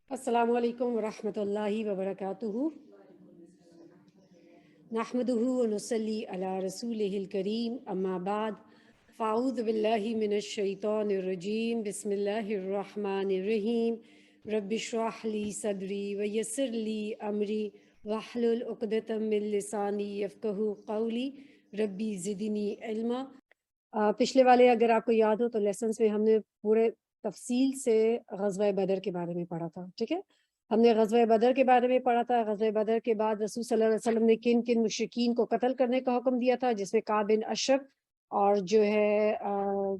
السلام علیکم ورحمۃ اللہ وبرکاتہ۔ نحمدہ ونصلی علی رسولہ الکریم، اما بعد فاعوذ باللہ من الشیطان الرجیم، بسم اللہ الرحمن الرحیم۔ رب اشرح لی صدری ویسر لی امری واحلل عقدۃ من لسانی یفقہوا قولی، ربی زدنی علما۔ پچھلے والے اگر آپ کو یاد ہو تو لیسنس میں ہم نے پورے تفصیل سے غزوہ بدر کے بارے میں پڑھا تھا، ٹھیک ہے۔ ہم نے غزوہ بدر کے بارے میں پڑھا تھا۔ غزوہ بدر کے بعد رسول صلی اللہ علیہ وسلم نے کن کن مشرکین کو قتل کرنے کا حکم دیا تھا، جس میں کعب بن اشرف اور جو ہے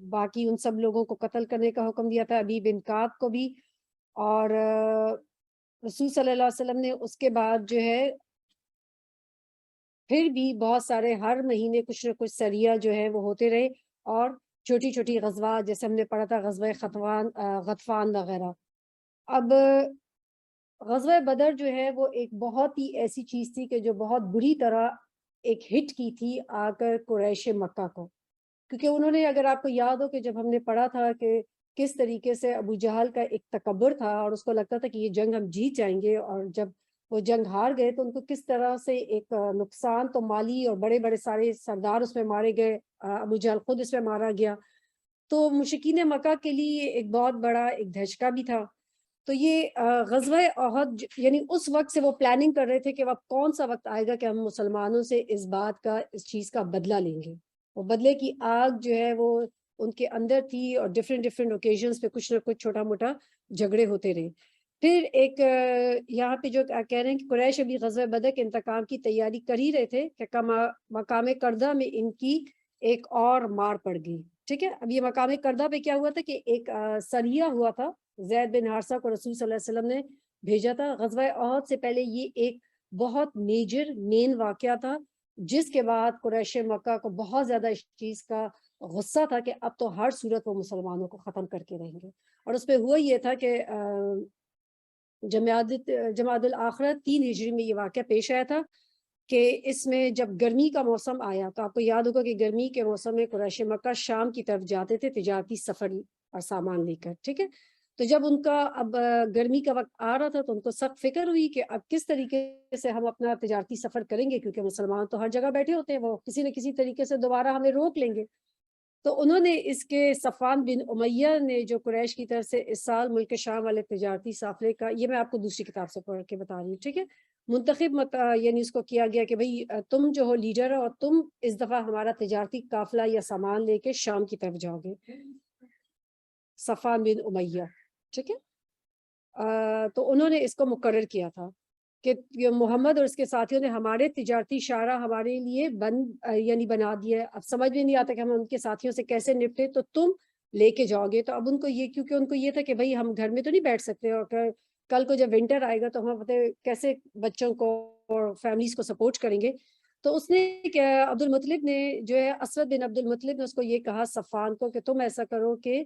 باقی ان سب لوگوں کو قتل کرنے کا حکم دیا تھا، ابی بن کعب کو بھی۔ اور رسول صلی اللہ علیہ وسلم نے اس کے بعد جو ہے پھر بھی بہت سارے ہر مہینے کچھ نہ کچھ سریہ جو ہے وہ ہوتے رہے، اور چھوٹی چھوٹی غزوات جیسے ہم نے پڑھا تھا غزوہ غطفان وغیرہ۔ اب غزوہ بدر جو ہے وہ ایک بہت ہی ایسی چیز تھی کہ جو بہت بری طرح ایک ہٹ کی تھی آ کر قریش مکہ کو، کیونکہ انہوں نے، اگر آپ کو یاد ہو کہ جب ہم نے پڑھا تھا کہ کس طریقے سے ابو جہل کا ایک تکبر تھا اور اس کو لگتا تھا کہ یہ جنگ ہم جیت جائیں گے، اور جب وہ جنگ ہار گئے تو ان کو کس طرح سے ایک نقصان تو مالی اور بڑے بڑے سارے سردار اس میں مارے گئے، ابو جہل خود اس میں مارا گیا، تو مشرکین مکہ کے لیے ایک بہت بڑا ایک دھچکا بھی تھا۔ تو یہ غزوہ احد یعنی اس وقت سے وہ پلاننگ کر رہے تھے کہ اب کون سا وقت آئے گا کہ ہم مسلمانوں سے اس بات کا، اس چیز کا بدلہ لیں گے۔ وہ بدلے کی آگ جو ہے وہ ان کے اندر تھی، اور ڈفرینٹ اوکیزنز پہ کچھ نہ کچھ چھوٹا موٹا جھگڑے ہوتے رہے۔ پھر ایک یہاں پہ جو کہہ رہے ہیں کہ قریش ابھی غزوہ بدر کے انتقام کی تیاری کر ہی رہے تھے کہ مقام کردہ میں ان کی ایک اور مار پڑ گئی، ٹھیک ہے۔ اب یہ مقام کردہ پہ کیا ہوا تھا کہ ایک سریہ ہوا تھا، زید بن حارثہ کو رسول صلی اللہ علیہ وسلم نے بھیجا تھا۔ غزوہ احد سے پہلے یہ ایک بہت میجر مین واقعہ تھا، جس کے بعد قریش مکہ کو بہت زیادہ اس چیز کا غصہ تھا کہ اب تو ہر صورت وہ مسلمانوں کو ختم کر کے رہیں گے۔ اور اس پہ ہوا یہ تھا کہ جمادی الاخرہ 3 ہجری میں یہ واقعہ پیش آیا تھا کہ اس میں جب گرمی کا موسم آیا تو آپ کو یاد ہوگا کہ گرمی کے موسم میں قریش مکہ شام کی طرف جاتے تھے تجارتی سفر اور سامان لے کر، ٹھیک ہے۔ تو جب ان کا اب گرمی کا وقت آ رہا تھا تو ان کو سخت فکر ہوئی کہ اب کس طریقے سے ہم اپنا تجارتی سفر کریں گے، کیونکہ مسلمان تو ہر جگہ بیٹھے ہوتے ہیں، وہ کسی نہ کسی طریقے سے دوبارہ ہمیں روک لیں گے۔ تو انہوں نے اس کے صفوان بن امیہ نے، جو قریش کی طرف سے اس سال ملک شام والے تجارتی قافلے کا، یہ میں آپ کو دوسری کتاب سے پڑھ کے بتا رہی ہوں، ٹھیک ہے، منتخب یعنی اس کو کیا گیا کہ بھئی تم جو ہو لیڈر ہو، اور تم اس دفعہ ہمارا تجارتی قافلہ یا سامان لے کے شام کی طرف جاؤ گے، صفوان بن امیہ، ٹھیک ہے۔ تو انہوں نے اس کو مقرر کیا تھا کہ محمد اور اس کے ساتھیوں نے ہمارے تجارتی شاہراہ ہمارے لیے بند یعنی بنا دیا ہے، اب سمجھ میں نہیں آتا کہ ہم ان کے ساتھیوں سے کیسے نپٹے، تو تم لے کے جاؤ گے۔ تو اب ان کو یہ، کیونکہ ان کو یہ تھا کہ بھئی ہم گھر میں تو نہیں بیٹھ سکتے، اور کل کو جب ونٹر آئے گا تو ہم کیسے بچوں کو اور فیملیز کو سپورٹ کریں گے۔ تو اس نے عبد المطلب نے جو ہے، اسود بن عبد المطلب نے اس کو یہ کہا صفوان کو کہ تم ایسا کرو کہ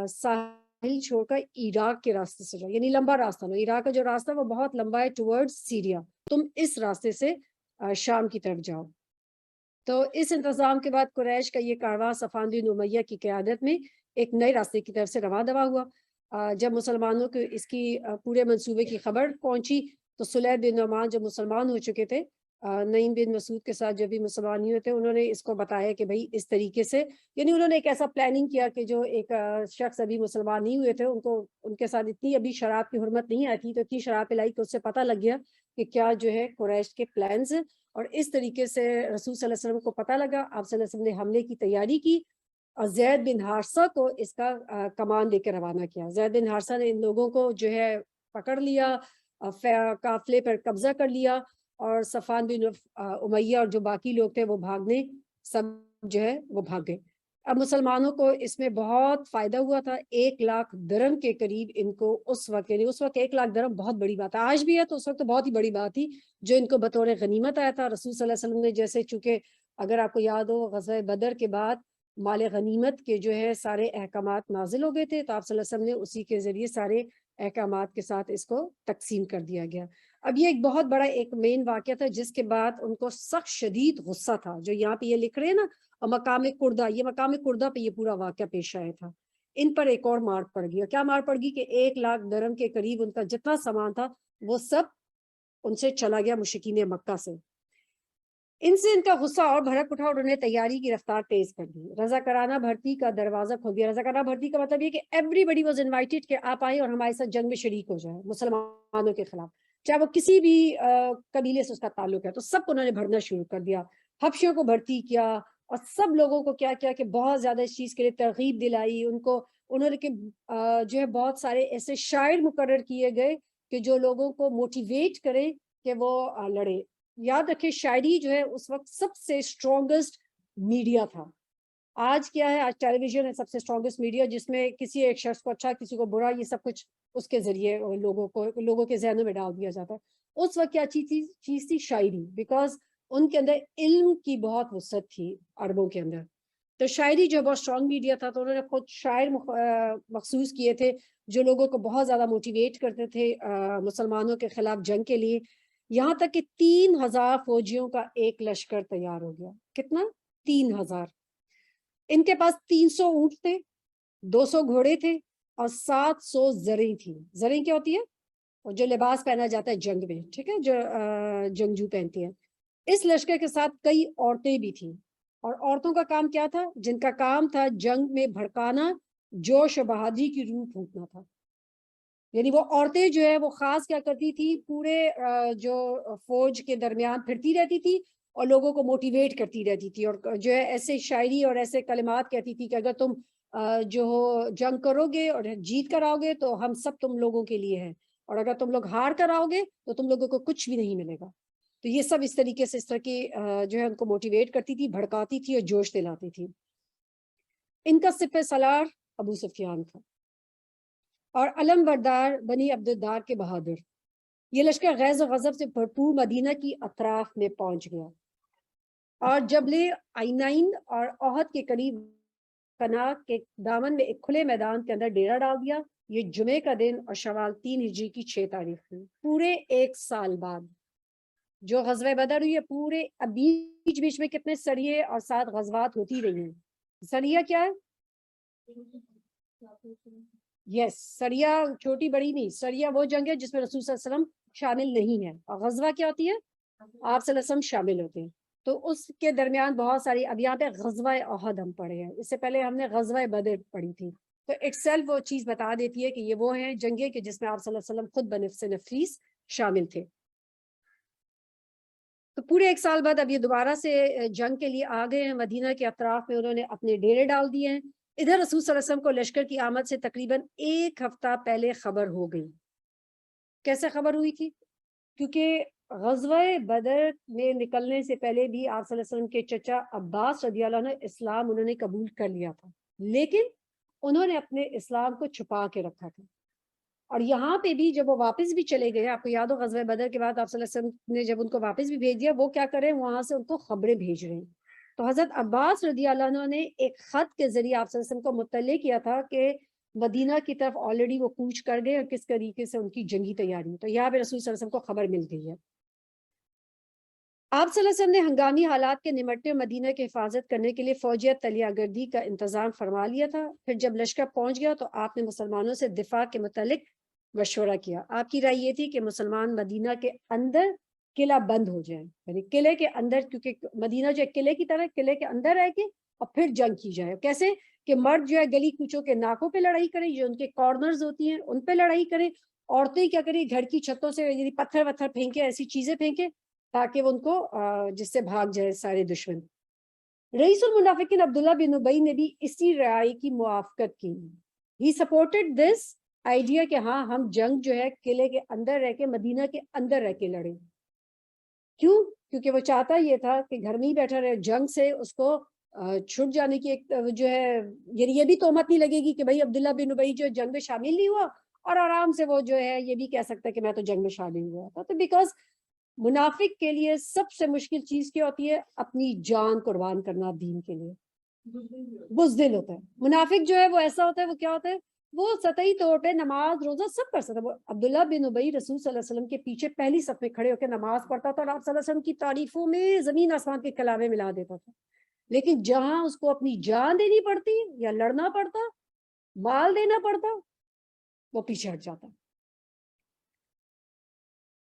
ساحل چھوڑ کر عراق کے راستے سے جاؤ، یعنی لمبا راستہ لو، عراق کا جو راستہ وہ بہت لمبا ہے ٹورڈ سیریا، تم اس راستے سے شام کی طرف جاؤ۔ تو اس انتظام کے بعد قریش کا یہ کارواں صفوان بن امیہ کی قیادت میں ایک نئے راستے کی طرف سے رواں دوا ہوا۔ جب مسلمانوں کو اس کی پورے منصوبے کی خبر پہنچی تو سلیح بن نعمان جو مسلمان ہو چکے تھے، نعیم بن مسعود کے ساتھ جو بھی مسلمان ہوئے تھے، انہوں نے اس کو بتایا کہ بھئی اس طریقے سے، یعنی انہوں نے ایک ایسا پلاننگ کیا کہ جو ایک شخص ابھی مسلمان نہیں ہوئے تھے، ان کو ان کے ساتھ اتنی ابھی شراب کی حرمت نہیں آئی تھی، تو اتنی شراب پلائی کہ اس سے پتہ لگ گیا کہ کیا جو ہے قریش کے پلانز، اور اس طریقے سے رسول صلی اللہ علیہ وسلم کو پتہ لگا، آپ صلی اللہ علیہ وسلم نے حملے کی تیاری کی، اور زید بن حارثہ کو اس کا کمان دے کے روانہ کیا۔ زید بن حارثہ نے ان لوگوں کو جو ہے پکڑ لیا، قافلے پر قبضہ کر لیا، اور صفوان بن امیہ اور جو باقی لوگ تھے وہ بھاگنے، سب جو ہے وہ بھاگ گئے۔ اب مسلمانوں کو اس میں بہت فائدہ ہوا تھا، 1,00,000 درہم کے قریب ان کو اس وقت، یعنی اس وقت 1,00,000 درہم بہت بڑی بات ہے، آج بھی ہے تو اس وقت تو بہت ہی بڑی بات تھی، جو ان کو بطور غنیمت آیا تھا۔ رسول صلی اللہ علیہ وسلم نے جیسے، چونکہ اگر آپ کو یاد ہو غزوہ بدر کے بعد مال غنیمت کے جو ہے سارے احکامات نازل ہو گئے تھے، تو آپ صلی اللہ علیہ وسلم نے اسی کے ذریعے سارے احکامات کے ساتھ اس کو تقسیم کر دیا گیا۔ اب یہ ایک بہت بڑا ایک مین واقعہ تھا، جس کے بعد ان کو سخت شدید غصہ تھا، جو یہاں پہ یہ لکھ رہے ہیں نا، اور مقام کردہ، یہ مقام کردہ پہ یہ پورا واقعہ پیش آیا تھا۔ ان پر ایک اور مار پڑ گئی. کیا مار پڑ گئی کہ 1,00,000 درہم کے قریب ان کا جتنا سامان تھا وہ سب ان سے چلا گیا مشرکین مکہ سے. ان سے ان کا غصہ اور بھڑک اٹھا اور انہیں تیاری کی رفتار تیز کر دی. رضاکارانہ بھرتی کا دروازہ کھول دیا. رضاکارانہ بھرتی کا مطلب یہ کہ ایوری بڈی واز انوائٹیڈ کہ آپ آئیں اور ہمارے ساتھ جنگ میں شریک ہو جائیں مسلمانوں کے خلاف, چاہے وہ کسی بھی قبیلے سے اس کا تعلق ہے. تو سب کو انہوں نے بھرنا شروع کر دیا, حبشیوں کو بھرتی کیا اور سب لوگوں کو کیا کیا کہ بہت زیادہ اس چیز کے لیے ترغیب دلائی. ان کو انہوں نے کہ جو ہے بہت سارے ایسے شاعر مقرر کیے گئے کہ جو لوگوں کو موٹیویٹ کرے کہ وہ لڑے. یاد رکھے شاعری جو ہے اس وقت سب سے اسٹرانگسٹ میڈیا تھا. آج کیا ہے, آج ٹیلی ویژن ہے سب سے اسٹرانگسٹ میڈیا, جس میں کسی ایک شخص کو اچھا کسی کو برا یہ سب کچھ اس کے ذریعے لوگوں کے ذہنوں میں ڈال دیا جاتا ہے. اس وقت کیا چیز تھی شاعری, بیکاز ان کے اندر علم کی بہت وسعت تھی عربوں کے اندر. تو شاعری جو بہت اسٹرانگ میڈیا تھا, تو انہوں نے خود شاعر مخصوص کیے تھے جو لوگوں کو بہت زیادہ موٹیویٹ کرتے تھے مسلمانوں کے خلاف جنگ کے لیے. یہاں تک کہ 3,000 فوجیوں کا ایک لشکر تیار ہو گیا. کتنا؟ 3,000. ان کے پاس 300 اونٹ تھے, 200 گھوڑے تھے اور 700 زریں تھیں. زریں کیا ہوتی ہے؟ اور جو لباس پہنا جاتا ہے جنگ میں, ٹھیک ہے, جو جنگجو پہنتے ہیں. اس لشکر کے ساتھ کئی عورتیں بھی تھیں. اور عورتوں کا کام کیا تھا؟ جن کا کام تھا جنگ میں بھڑکانا, جوش و بہادری کی روح پھونکنا تھا. یعنی وہ عورتیں جو ہے وہ خاص کیا کرتی تھی, پورے جو فوج کے درمیان پھرتی رہتی تھی اور لوگوں کو موٹیویٹ کرتی رہتی تھی, اور جو ہے ایسے شاعری اور ایسے کلمات کہتی تھی کہ اگر تم جو جنگ کرو گے اور جیت کر آؤ گے تو ہم سب تم لوگوں کے لیے ہیں, اور اگر تم لوگ ہار کر آؤ گے تو تم لوگوں کو کچھ بھی نہیں ملے گا. تو یہ سب اس طریقے سے اس طرح کی جو ہے ان کو موٹیویٹ کرتی تھی, بھڑکاتی تھی اور جوش دلاتی تھی. ان کا سپہ سالار ابو سفیان تھا اور علم بردار بنی عبدالدار کے بہادر. یہ لشکر غیظ و غضب سے بھرپور مدینہ کی اطراف میں پہنچ گیا اور جبل عینین اور احد کے قریب کنا کے دامن میں ایک کھلے میدان کے اندر ڈیرا ڈال دیا. یہ جمعے کا دن اور شوال 3 ہجری کی 6 تاریخ تھی. پورے 1 سال بعد جو غزوہ بدر ہوئی ہے, پورے بیچ بیچ میں کتنے سریے اور 7 غزوات ہوتی رہی ہیں. سریہ کیا ہے؟ یس, سریہ چھوٹی بڑی نہیں, سریہ وہ جنگ ہے جس میں رسول صلی اللہ علیہ وسلم شامل نہیں ہے. اور غزوہ کیا ہوتی ہے؟ آپ صلی اللہ علیہ وسلم شامل ہوتے ہیں. تو اس کے درمیان بہت ساری, اب یہاں پہ غزوہ احد ہم پڑھے ہیں, اس سے پہلے ہم نے غزوہ بدر پڑھی تھی. تو ایک سیلف وہ چیز بتا دیتی ہے کہ یہ وہ ہیں جنگیں کہ جس میں آپ صلی اللہ علیہ وسلم خود بنفس نفیس شامل تھے. تو پورے 1 سال بعد اب یہ دوبارہ سے جنگ کے لیے آ گئے ہیں. مدینہ کے اطراف میں انہوں نے اپنے ڈیرے ڈال دیے ہیں. ادھر رسول صلی اللہ علیہ وسلم کو لشکر کی آمد سے تقریباً 1 ہفتہ پہلے خبر ہو گئی. کیسے خبر ہوئی تھی؟ کیونکہ غزوہ بدر میں نکلنے سے پہلے بھی آپ صلی اللہ علیہ وسلم کے چچا عباس رضی اللہ عنہ اسلام انہوں نے قبول کر لیا تھا, لیکن انہوں نے اپنے اسلام کو چھپا کے رکھا تھا. اور یہاں پہ بھی جب وہ واپس بھی چلے گئے, آپ کو یاد ہو غزوہ بدر کے بعد آپ صلی اللہ علیہ وسلم نے جب ان کو واپس بھی بھیج دیا, وہ کیا کریں, وہاں سے ان کو خبریں بھیج رہے ہیں. تو حضرت عباس رضی اللہ عنہ نے ایک خط کے ذریعے آپ صلی اللہ علیہ وسلم کو مطلع کیا تھا کہ مدینہ کی طرف آلریڈی وہ کوچ کر گئے اور کس طریقے سے ان کی جنگی تیاری. تو یہاں پہ رسول صلی اللہ علیہ وسلم کو خبر مل گئی ہے. آپ صلی اللہ علیہ وسلم نے ہنگامی حالات کے نمٹنے مدینہ کی حفاظت کرنے کے لیے فوجیت تلیہ گردی کا انتظام فرما لیا تھا. پھر جب لشکر پہنچ گیا تو آپ نے مسلمانوں سے دفاع کے متعلق مشورہ کیا. آپ کی رائے یہ تھی کہ مسلمان مدینہ کے اندر قلعہ بند ہو جائیں, یعنی قلعے کے اندر, کیونکہ مدینہ جو ہے قلعے کی طرح, قلعے کے اندر رہ کے اور پھر جنگ کی جائے. کیسے کہ مرد جو ہے گلی کوچوں کے ناکوں پہ لڑائی کریں, جو ان کے کارنرز ہوتی ہیں ان پہ لڑائی کریں. عورتیں کیا کریں, گھر کی چھتوں سے یعنی پتھر وتھر پھینکے, ایسی چیزیں پھینکے تاکہ وہ ان کو جس سے بھاگ جائے سارے دشمن. رئیس المنافقین عبداللہ بن ابی نے بھی اسی رائے کی موافقت کی. ہی سپورٹڈ دس آئیڈیا کہ ہاں ہم جنگ جو ہے قلعے کے اندر رہ کے, مدینہ کے اندر رہ کے لڑیں. کیوں؟ کیونکہ وہ چاہتا یہ تھا کہ گھر میں ہی بیٹھا رہے, جنگ سے اس کو چھٹ جانے کی ایک جو ہے, یعنی یہ بھی تہمت نہیں لگے گی کہ بھائی عبداللہ بن ابی جو جنگ میں شامل نہیں ہوا, اور آرام سے وہ جو ہے یہ بھی کہہ سکتا ہے کہ میں تو جنگ میں شامل ہوا تھا. تو بیکاز منافق کے لیے سب سے مشکل چیز کیا ہوتی ہے؟ اپنی جان قربان کرنا دین کے لیے. بزدل ہوتا ہے منافق جو ہے, وہ ایسا ہوتا ہے, وہ کیا ہوتا ہے, وہ سطحی طور پہ نماز روزہ سب کر سکتا ہے. عبداللہ بن ابی رسول صلی اللہ علیہ وسلم کے پیچھے پہلی صف میں کھڑے ہو کے نماز پڑھتا تھا اور آپ صلی اللہ علیہ وسلم کی تعریفوں میں زمین آسمان کے کلامے ملا دیتا تھا. لیکن جہاں اس کو اپنی جان دینی پڑتی یا لڑنا پڑتا, مال دینا پڑتا وہ پیچھے ہٹ جاتا.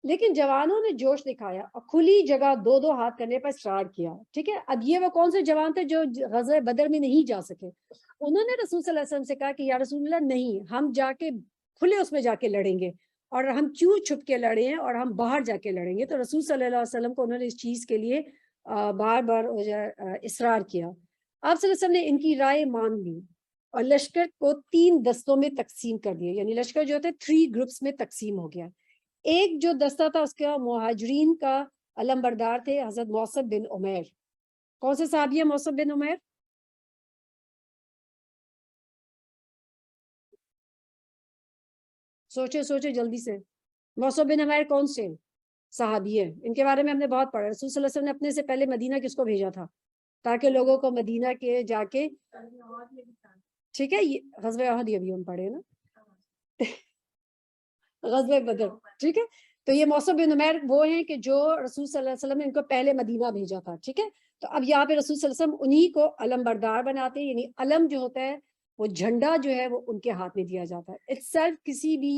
لیکن جوانوں نے جوش دکھایا اور کھلی جگہ دو دو ہاتھ کرنے پر اصرار کیا. ٹھیک ہے, اب یہ وہ کون سے جوان تھے جو غزوہ بدر میں نہیں جا سکے؟ انہوں نے رسول صلی اللہ علیہ وسلم سے کہا کہ یا رسول اللہ نہیں, ہم جا کے کھلے اس میں جا کے لڑیں گے, اور ہم کیوں چھپ کے لڑے ہیں, اور ہم باہر جا کے لڑیں گے. تو رسول صلی اللہ علیہ وسلم کو انہوں نے اس چیز کے لیے بار بار اصرار کیا. آپ صلی اللہ علیہ وسلم نے ان کی رائے مان لی اور لشکر کو 3 دستوں میں تقسیم کر دیا, یعنی لشکر جو تھے 3 گروپس میں تقسیم ہو گیا. ایک جو دستہ تھا اس کا مہاجرین کا علم بردار تھے حضرت موصب بن عمیر. کون سے صحابی ہے موصب بن عمیر؟ سوچے سوچے جلدی سے. موصب بن عمیر کون سے صحابی ہے؟ ان کے بارے میں ہم نے بہت پڑھا. رسول صلی اللہ علیہ وسلم نے اپنے سے پہلے مدینہ کس کو بھیجا تھا تاکہ لوگوں کو مدینہ کے جا کے, ٹھیک ہے, غزوہ احد یہ بھی ہم پڑھے نا, غزوہ بدر, ٹھیک ہے. تو یہ موصب بن عمیر وہ ہیں کہ جو رسول صلی اللہ علیہ وسلم نے ان کو پہلے مدینہ بھیجا تھا. ٹھیک ہے, تو اب یہاں پہ رسول صلی اللہ علیہ وسلم انہی کو علم بردار بناتے ہیں, یعنی علم جو ہوتا ہے وہ جھنڈا جو ہے وہ ان کے ہاتھ میں دیا جاتا ہے. اٹس سیلف کسی بھی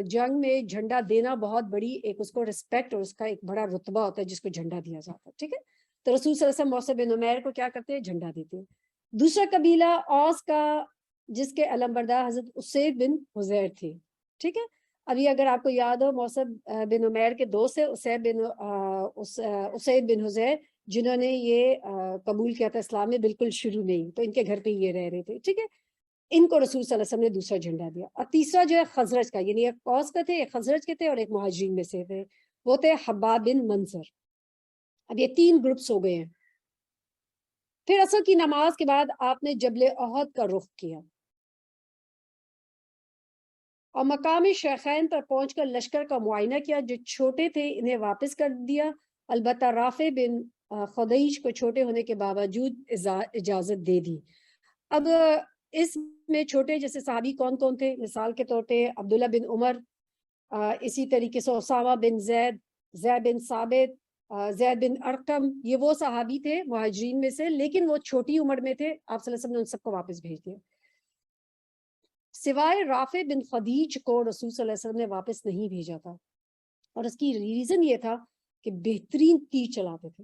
جنگ میں جھنڈا دینا بہت بڑی ایک اس کو رسپیکٹ اور اس کا ایک بڑا رتبہ ہوتا ہے جس کو جھنڈا دیا جاتا ہے. ٹھیک ہے, تو رسول صلی اللہ علیہ وسلم موصب بن عمیر کو کیا کرتے ہیں, جھنڈا دیتے ہیں. دوسرا قبیلہ اوس کا جس کے علم بردار حضرت اسید بن حضیر تھے. ٹھیک ہے, ابھی اگر آپ کو یاد ہو موصب بن عمیر کے دوست ہے اسید بن حضیر, جنہوں نے یہ قبول کیا تھا اسلام میں بالکل شروع نہیں, تو ان کے گھر پہ یہ رہ رہے تھے. ٹھیک ہے, ان کو رسول صلی اللہ علیہ وسلم نے دوسرا جھنڈا دیا. اور تیسرا جو ہے خزرج کا, یعنی ایک اوس کا تھے, ایک خزرج کے تھے, اور ایک مہاجرین میں سے تھے, وہ تھے حباب بن منظر. اب یہ 3 گروپس ہو گئے ہیں. پھر عصر کی نماز کے بعد آپ نے جبل احد کا رخ کیا اور مقام شیخین پر پہنچ کر لشکر کا معائنہ کیا. جو چھوٹے تھے انہیں واپس کر دیا, البتہ رافع بن خدیج کو چھوٹے ہونے کے باوجود اجازت دے دی. اب اس میں چھوٹے جیسے صحابی کون کون تھے؟ مثال کے طور پہ عبداللہ بن عمر, اسی طریقے سے اسامہ بن زید, زید بن ثابت, زید بن ارقم, یہ وہ صحابی تھے مہاجرین میں سے, لیکن وہ چھوٹی عمر میں تھے. آپ صلی اللہ علیہ وسلم نے ان سب کو واپس بھیج دیا. سوائے رافع بن خدیج کو رسول صلی اللہ علیہ وسلم نے واپس نہیں بھیجا تھا, اور اس کی ریزن یہ تھا کہ بہترین تیر چلاتے تھے.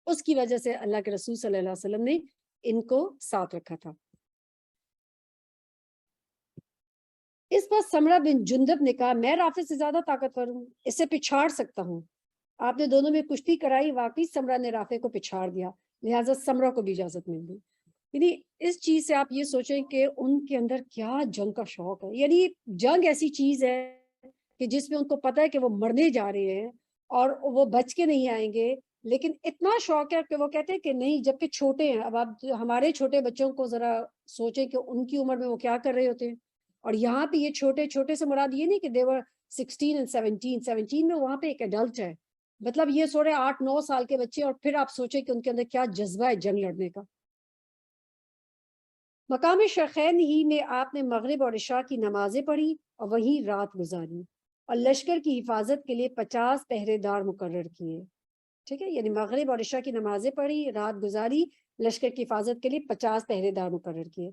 اس کی وجہ سے اللہ کے رسول صلی اللہ علیہ وسلم نے ان کو ساتھ رکھا تھا. اس پر سمرہ بن جندب نے کہا میں رافع سے زیادہ طاقتور ہوں, اسے پچھاڑ سکتا ہوں. آپ نے دونوں میں کشتی کرائی, واقعی سمرہ نے رافع کو پچھاڑ دیا, لہٰذا سمرہ کو بھی اجازت مل گئی. یعنی اس چیز سے آپ یہ سوچیں کہ ان کے اندر کیا جنگ کا شوق ہے. یعنی جنگ ایسی چیز ہے کہ جس میں ان کو پتہ ہے کہ وہ مرنے جا رہے ہیں اور وہ بچ کے نہیں آئیں گے, لیکن اتنا شوق ہے کہ وہ کہتے ہیں کہ نہیں, جبکہ چھوٹے ہیں. اب آپ ہمارے چھوٹے بچوں کو ذرا سوچیں کہ ان کی عمر میں وہ کیا کر رہے ہوتے ہیں, اور یہاں پہ یہ چھوٹے چھوٹے سے مراد یہ نہیں کہ دیور 16 and 17 میں وہاں پہ ایک ایڈلٹ ہے, مطلب یہ 8-9 سال کے بچے, اور پھر آپ سوچیں کہ ان کے اندر کیا جذبہ ہے جنگ لڑنے کا. مقام شیخین ہی میں آپ نے مغرب اور عشاء کی نمازیں پڑھی اور وہیں رات گزاری, اور لشکر کی حفاظت کے لیے 50 پہرے دار مقرر کیے. ٹھیک ہے, یعنی مغرب اور عشاء کی نمازیں پڑھی, رات گزاری, لشکر کی حفاظت کے لیے 50 پہرے دار مقرر کیے.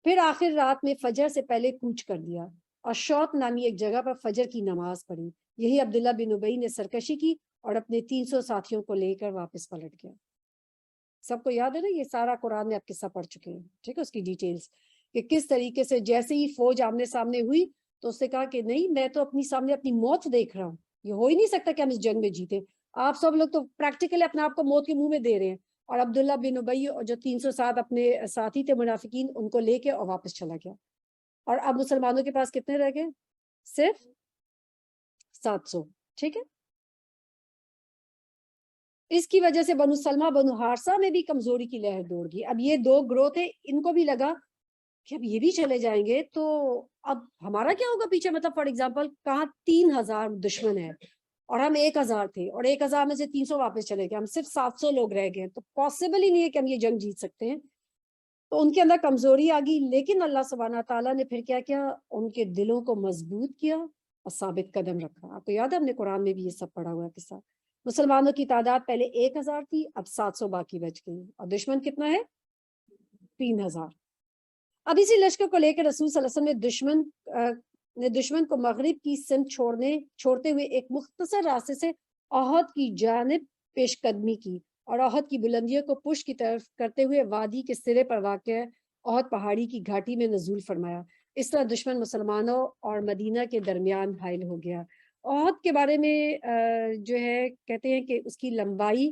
پھر آخر رات میں فجر سے پہلے کوچ کر دیا اور شوط نامی ایک جگہ پر فجر کی نماز پڑھی. یہی عبداللہ بن ابی نے سرکشی کی اور اپنے 300 ساتھیوں کو لے کر واپس پلٹ گیا. سب کو یاد ہے نا, یہ سارا قرآن میں آپ قصہ پڑھ چکے ہیں. ٹھیک ہے, اس کی ڈیٹیلز کہ کس طریقے سے جیسے ہی فوج آمنے سامنے ہوئی تو اس نے کہا کہ نہیں, میں تو اپنی سامنے اپنی موت دیکھ رہا ہوں, یہ ہو ہی نہیں سکتا کہ ہم اس جنگ میں جیتے. آپ سب لوگ تو پریکٹیکلی اپنے آپ کو موت کے منہ میں دے رہے ہیں. اور عبداللہ بن ابی اور جو 307 اپنے ساتھی تھے منافقین, ان کو لے کے اور واپس چلا گیا. اور اب مسلمانوں کے پاس کتنے رہ گئے؟ صرف 700. ٹھیک ہے, اس کی وجہ سے بنو سلمہ بنو حارثہ میں بھی کمزوری کی لہر دوڑ گئی. اب یہ 2 گروہ تھے, ان کو بھی لگا کہ اب یہ بھی چلے جائیں گے تو اب ہمارا کیا ہوگا پیچھے. مطلب فار ایگزامپل کہاں 3000 دشمن ہے اور ہم 1000 تھے, اور 1000 میں سے 300 واپس چلے گئے, ہم صرف 700 لوگ رہ گئے, تو پاسبل ہی نہیں ہے کہ ہم یہ جنگ جیت سکتے ہیں. تو ان کے اندر کمزوری آ گئی. لیکن اللہ سبحانہ تعالیٰ نے پھر کیا کیا, ان کے دلوں کو مضبوط کیا اور ثابت قدم رکھا. آپ کو یاد ہے ہم نے قرآن میں بھی یہ سب پڑھا ہوا قصہ. مسلمانوں کی تعداد پہلے 1000 تھی, اب 700 باقی بچ گئی, اور دشمن کتنا ہے؟ 3000. اب اسی لشکر کو لے کر رسول صلی اللہ علیہ وسلم نے دشمن کو مغرب کی سمت چھوڑتے ہوئے ایک مختصر راستے سے احد کی جانب پیش قدمی کی اور احد کی بلندیوں کو پشت کی طرف کرتے ہوئے وادی کے سرے پر واقع احد پہاڑی کی گھاٹی میں نزول فرمایا۔ اس طرح دشمن مسلمانوں اور مدینہ کے درمیان حائل ہو گیا۔ احد کے بارے میں جو ہے کہتے ہیں کہ اس کی لمبائی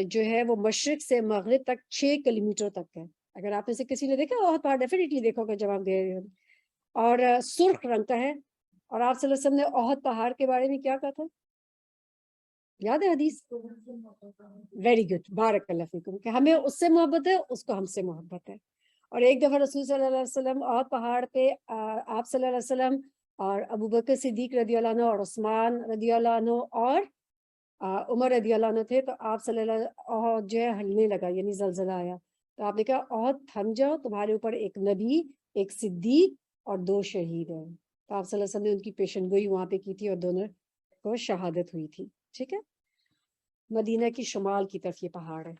جو ہے وہ مشرق سے مغرب تک 6 کلومیٹر تک ہے۔ اگر آپ میں سے کسی نے دیکھا احد پہاڑ ڈیفینیٹلی دیکھو گے جب آپ گئے، اور سرخ رنگ کا ہے۔ اور آپ صلی اللہ علیہ وسلم نے احد پہاڑ کے بارے میں کیا کہا تھا؟ یاد ہے حدیث؟ ویری گڈ، بارک اللہ فیکم، کہ ہمیں اس سے محبت ہے، اس کو ہم سے محبت ہے۔ اور ایک دفعہ رسول صلی اللہ علیہ وسلم احد پہاڑ پہ آپ صلی اللہ علیہ وسلم اور ابو بکر صدیق رضی اللہ عنہ اور عثمان رضی اللہ عنہ اور عمر رضی اللہ عنہ تھے، تو آپ صلی اللہ علیہ جو ہے ہلنے لگا، یعنی زلزلہ آیا، تو آپ نے کہا احد تھم جاؤ، تمہارے اوپر ایک نبی، ایک صدیق اور 2 شہید ہیں۔ تو آپ صلی اللہ علیہ وسلم نے ان کی پیشن گوئی وہاں پہ کی تھی اور دونوں کو شہادت ہوئی تھی۔ ٹھیک ہے، مدینہ کی شمال کی طرف یہ پہاڑ ہے۔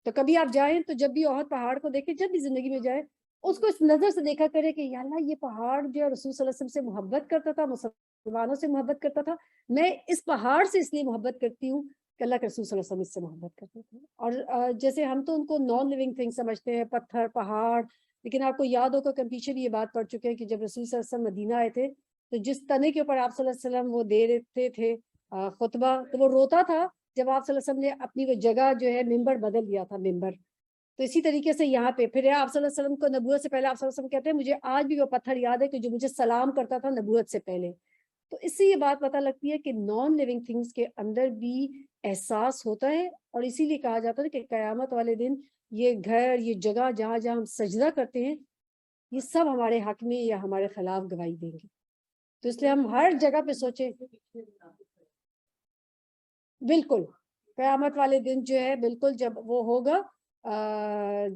تو کبھی آپ جائیں تو جب بھی احد پہاڑ کو دیکھیں، جب بھی زندگی میں جائیں، اس کو اس نظر سے دیکھا کرے کہ یا اللہ یہ پہاڑ جو رسول صلی اللہ علیہ وسلم سے محبت کرتا تھا، مسلمانوں سے محبت کرتا تھا، میں اس پہاڑ سے اس لیے محبت کرتی ہوں کہ اللہ کے رسول صلی اللہ علیہ وسلم اس سے محبت کرتے تھے۔ اور جیسے ہم تو ان کو نان لیونگ تھنگ سمجھتے ہیں، پتھر، پہاڑ، لیکن آپ کو یاد ہوگا کہ ہم پیچھے بھی یہ بات پڑھ چکے ہیں کہ جب رسول صلی اللہ علیہ وسلم مدینہ آئے تھے تو جس تنے کے اوپر آپ صلی اللہ علیہ وسلم وہ دے رہتے تھے خطبہ، تو وہ روتا تھا جب آپ صلی اللہ علیہ وسلم نے اپنی وہ جگہ جو ہے ممبر بدل دیا تھا، ممبر۔ تو اسی طریقے سے یہاں پہ پھر آپ صلی اللہ علیہ وسلم کو نبوت سے پہلے آپ صلی اللہ علیہ وسلم کہتے ہیں مجھے آج بھی وہ پتھر یاد ہے کہ جو مجھے سلام کرتا تھا نبوت سے پہلے۔ تو اس سے یہ بات پتہ لگتی ہے کہ نان لیونگ تھنگس کے اندر بھی احساس ہوتا ہے، اور اسی لیے کہا جاتا ہے کہ قیامت والے دن یہ گھر، یہ جگہ جہاں جہاں ہم سجدہ کرتے ہیں، یہ سب ہمارے حق میں یا ہمارے خلاف گواہی دیں گے۔ تو اس لیے ہم ہر جگہ پہ سوچیں، بالکل قیامت والے دن جو ہے بالکل جب وہ ہوگا،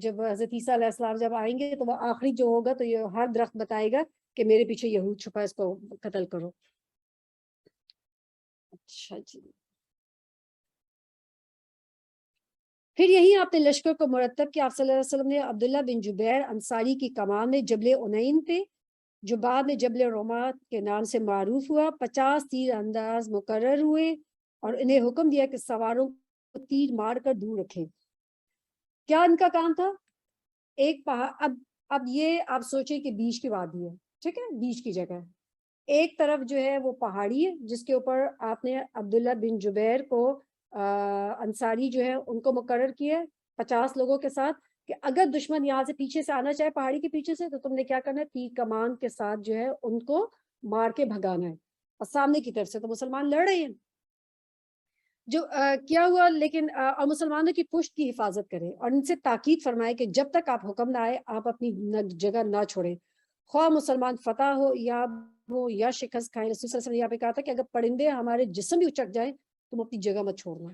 جب حضرت عیسیٰ علیہ السلام جب آئیں گے تو وہ آخری جو ہوگا تو یہ ہر درخت بتائے گا کہ میرے پیچھے یہود چھپا ہے، اس کو قتل کرو۔ اچھا جی، پھر یہی آپ نے لشکر کو مرتب کیا۔ آپ صلی اللہ علیہ وسلم نے عبداللہ بن جبیر انصاری کی کمان میں جبل عنین پہ، جو بعد میں جبل رومات کے نام سے معروف ہوا، 50 تیر انداز مقرر ہوئے اور انہیں حکم دیا کہ سواروں کو تیر مار کر دور رکھیں۔ کیا ان کا کام تھا؟ ایک پہاڑ، اب یہ آپ سوچیں کہ بیچ کی وادی ہے، ٹھیک ہے، بیچ کی جگہ ہے، ایک طرف جو ہے وہ پہاڑی ہے جس کے اوپر آپ نے عبداللہ بن جبیر کو انصاری جو ہے ان کو مقرر کیا 50 لوگوں کے ساتھ کہ اگر دشمن یہاں سے پیچھے سے آنا چاہے پہاڑی کے پیچھے سے، تو تم نے کیا کرنا ہے، تیر کمان کے ساتھ جو ہے ان کو مار کے بھگانا ہے، اور سامنے کی طرف سے تو مسلمان لڑ رہے ہیں جو کیا ہوا، لیکن اور مسلمانوں کی پشت کی حفاظت کریں اور ان سے تاکید فرمائے کہ جب تک آپ حکم نہ آئے آپ اپنی جگہ نہ چھوڑیں، خواہ مسلمان فتح ہو یا شکست کھائیں۔ رسول صلی اللہ علیہ وسلم نے یہاں پہ کہا تھا کہ اگر پرندے ہمارے جسم بھی اچک جائیں تم اپنی جگہ مت چھوڑنا۔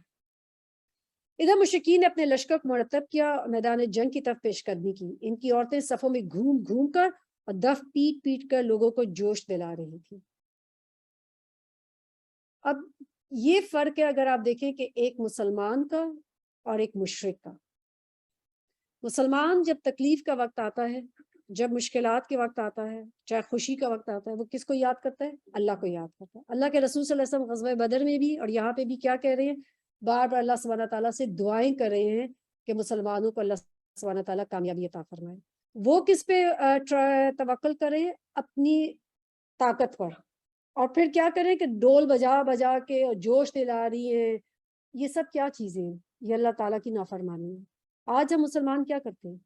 ادھر مشرکین نے اپنے لشکر کو مرتب کیا، میدان جنگ کی طرف پیش قدمی کی۔ ان کی عورتیں صفوں میں گھوم گھوم کر اور دف پیٹ پیٹ کر لوگوں کو جوش دلا رہی تھی۔ اب یہ فرق ہے اگر آپ دیکھیں کہ ایک مسلمان کا اور ایک مشرک کا۔ مسلمان جب تکلیف کا وقت آتا ہے، جب مشکلات کے وقت آتا ہے، چاہے خوشی کا وقت آتا ہے، وہ کس کو یاد کرتا ہے؟ اللہ کو یاد کرتا ہے۔ اللہ کے رسول صلی اللہ علیہ وسلم غزوہ بدر میں بھی اور یہاں پہ بھی کیا کہہ رہے ہیں؟ بار بار اللہ سبحانہ تعالیٰ سے دعائیں کر رہے ہیں کہ مسلمانوں کو اللہ سبحانہ تعالیٰ کامیابی عطا فرمائے۔ وہ کس پہ توکل کر رہے ہیں؟ اپنی طاقت پر، اور پھر کیا کریں کہ ڈول بجا بجا کے اور جوش دلا رہی ہیں۔ یہ سب کیا چیزیں ہیں؟ یہ اللہ تعالیٰ کی نافرمانی ہے۔ آج ہم مسلمان کیا کرتے ہیں؟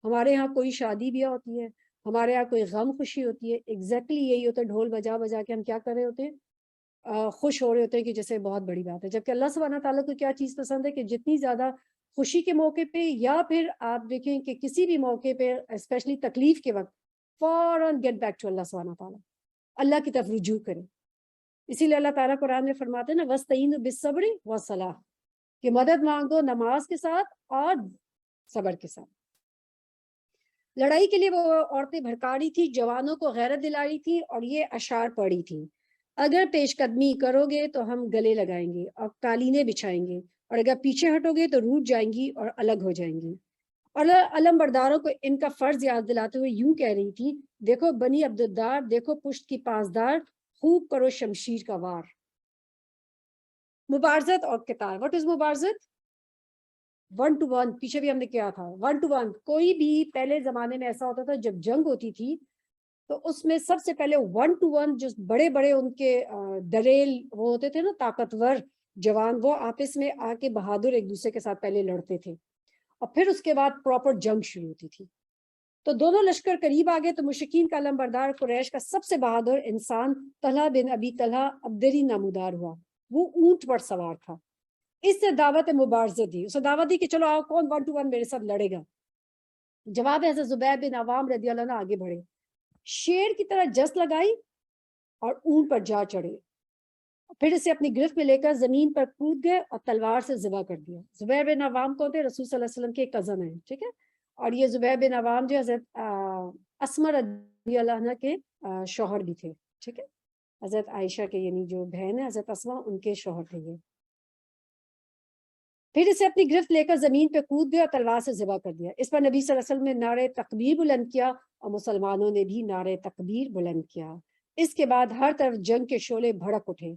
ہمارے ہاں کوئی شادی بیاہ ہوتی ہے، ہمارے ہاں کوئی غم خوشی ہوتی ہے، ایگزیکٹلی یہی ہوتا ہے، ڈھول بجا بجا کے ہم کیا کر رہے ہوتے ہیں؟ خوش ہو رہے ہوتے ہیں کہ جیسے بہت بڑی بات ہے۔ جبکہ اللہ سبحانہ تعالیٰ کو کیا چیز پسند ہے کہ جتنی زیادہ خوشی کے موقع پہ یا پھر آپ دیکھیں کہ کسی بھی موقع پہ اسپیشلی تکلیف کے وقت فوراً گیٹ بیک ٹو اللہ سبحانہ تعالیٰ، اللہ کی طرف رجوع کریں۔ اسی لیے اللہ تعالیٰ قرآن میں فرماتے ہیں نا وَاسْتَعِینُوا بِالصَّبْرِ وَالصَّلَاةِ، کہ مدد مانگو نماز کے ساتھ اور صبر کے ساتھ۔ لڑائی کے لیے وہ عورتیں بھڑکا رہی تھی، جوانوں کو غیرت دلا رہی تھی اور یہ اشعار پڑھی تھی: اگر پیش قدمی کرو گے تو ہم گلے لگائیں گے اور قالینیں بچھائیں گے، اور اگر پیچھے ہٹو گے تو روٹ جائیں گی اور الگ ہو جائیں گی۔ اور علم برداروں کو ان کا فرض یاد دلاتے ہوئے یوں کہہ رہی تھی، دیکھو بنی عبدالدار، دیکھو پشت کی پاسدار، خوب کرو شمشیر کا وار۔ مبارزت اور قتال، واٹ از مبارزت؟ 1 to 1، پیچھے بھی ہم نے کیا تھا 1 to 1۔ کوئی بھی پہلے زمانے میں ایسا ہوتا تھا جب جنگ ہوتی تھی تو اس میں سب سے پہلے 1 to 1 جو بڑے بڑے ان کے دریل وہ ہوتے تھے نا، طاقتور جوان، وہ آپس میں آ کے بہادر ایک دوسرے کے ساتھ پہلے لڑتے تھے، اور پھر اس کے بعد پراپر جنگ شروع ہوتی تھی۔ تو دونوں لشکر قریب آ گئے تو مشرکین کا علم بردار قریش کا سب سے بہادر انسان طلحہ بن ابی طلحہ عبدری نامودار ہوا، وہ اونٹ پر سوار تھا۔ اس سے دعوت مبارزت دی، اسے دعوت دی کہ چلو آؤ، کون 1 to 1 میرے ساتھ لڑے گا؟ جواب حضرت زبیر بن عوام رضی اللہ عنہ آگے بڑھے، شیر کی طرح جس لگائی اور اونٹ پر جا چڑھے، پھر اسے اپنی گرفت میں لے کر زمین پر کود گئے اور تلوار سے ذبح کر دیا۔ زبیر بن عوام کو تھے رسول صلی اللہ علیہ وسلم کے کزن ہیں، ٹھیک ہے، اور یہ زبیر بن عوام جو حضرت اسماء رضی اللہ عنہ کے شوہر بھی تھے، ٹھیک ہے، حضرت عائشہ کے یعنی جو بہن ہے حضرت اسماء، ان کے شوہر تھے یہ۔ پھر اسے اپنی گرفت لے کر زمین پہ کود گیا اور تلوار سے ذبح کر دیا۔ اس پر نبی صلی اللہ علیہ وسلم نے نعرہ تکبیر بلند کیا اور مسلمانوں نے بھی نعرہ تکبیر بلند کیا۔ اس کے بعد ہر طرف جنگ کے شعلے بھڑک اٹھے۔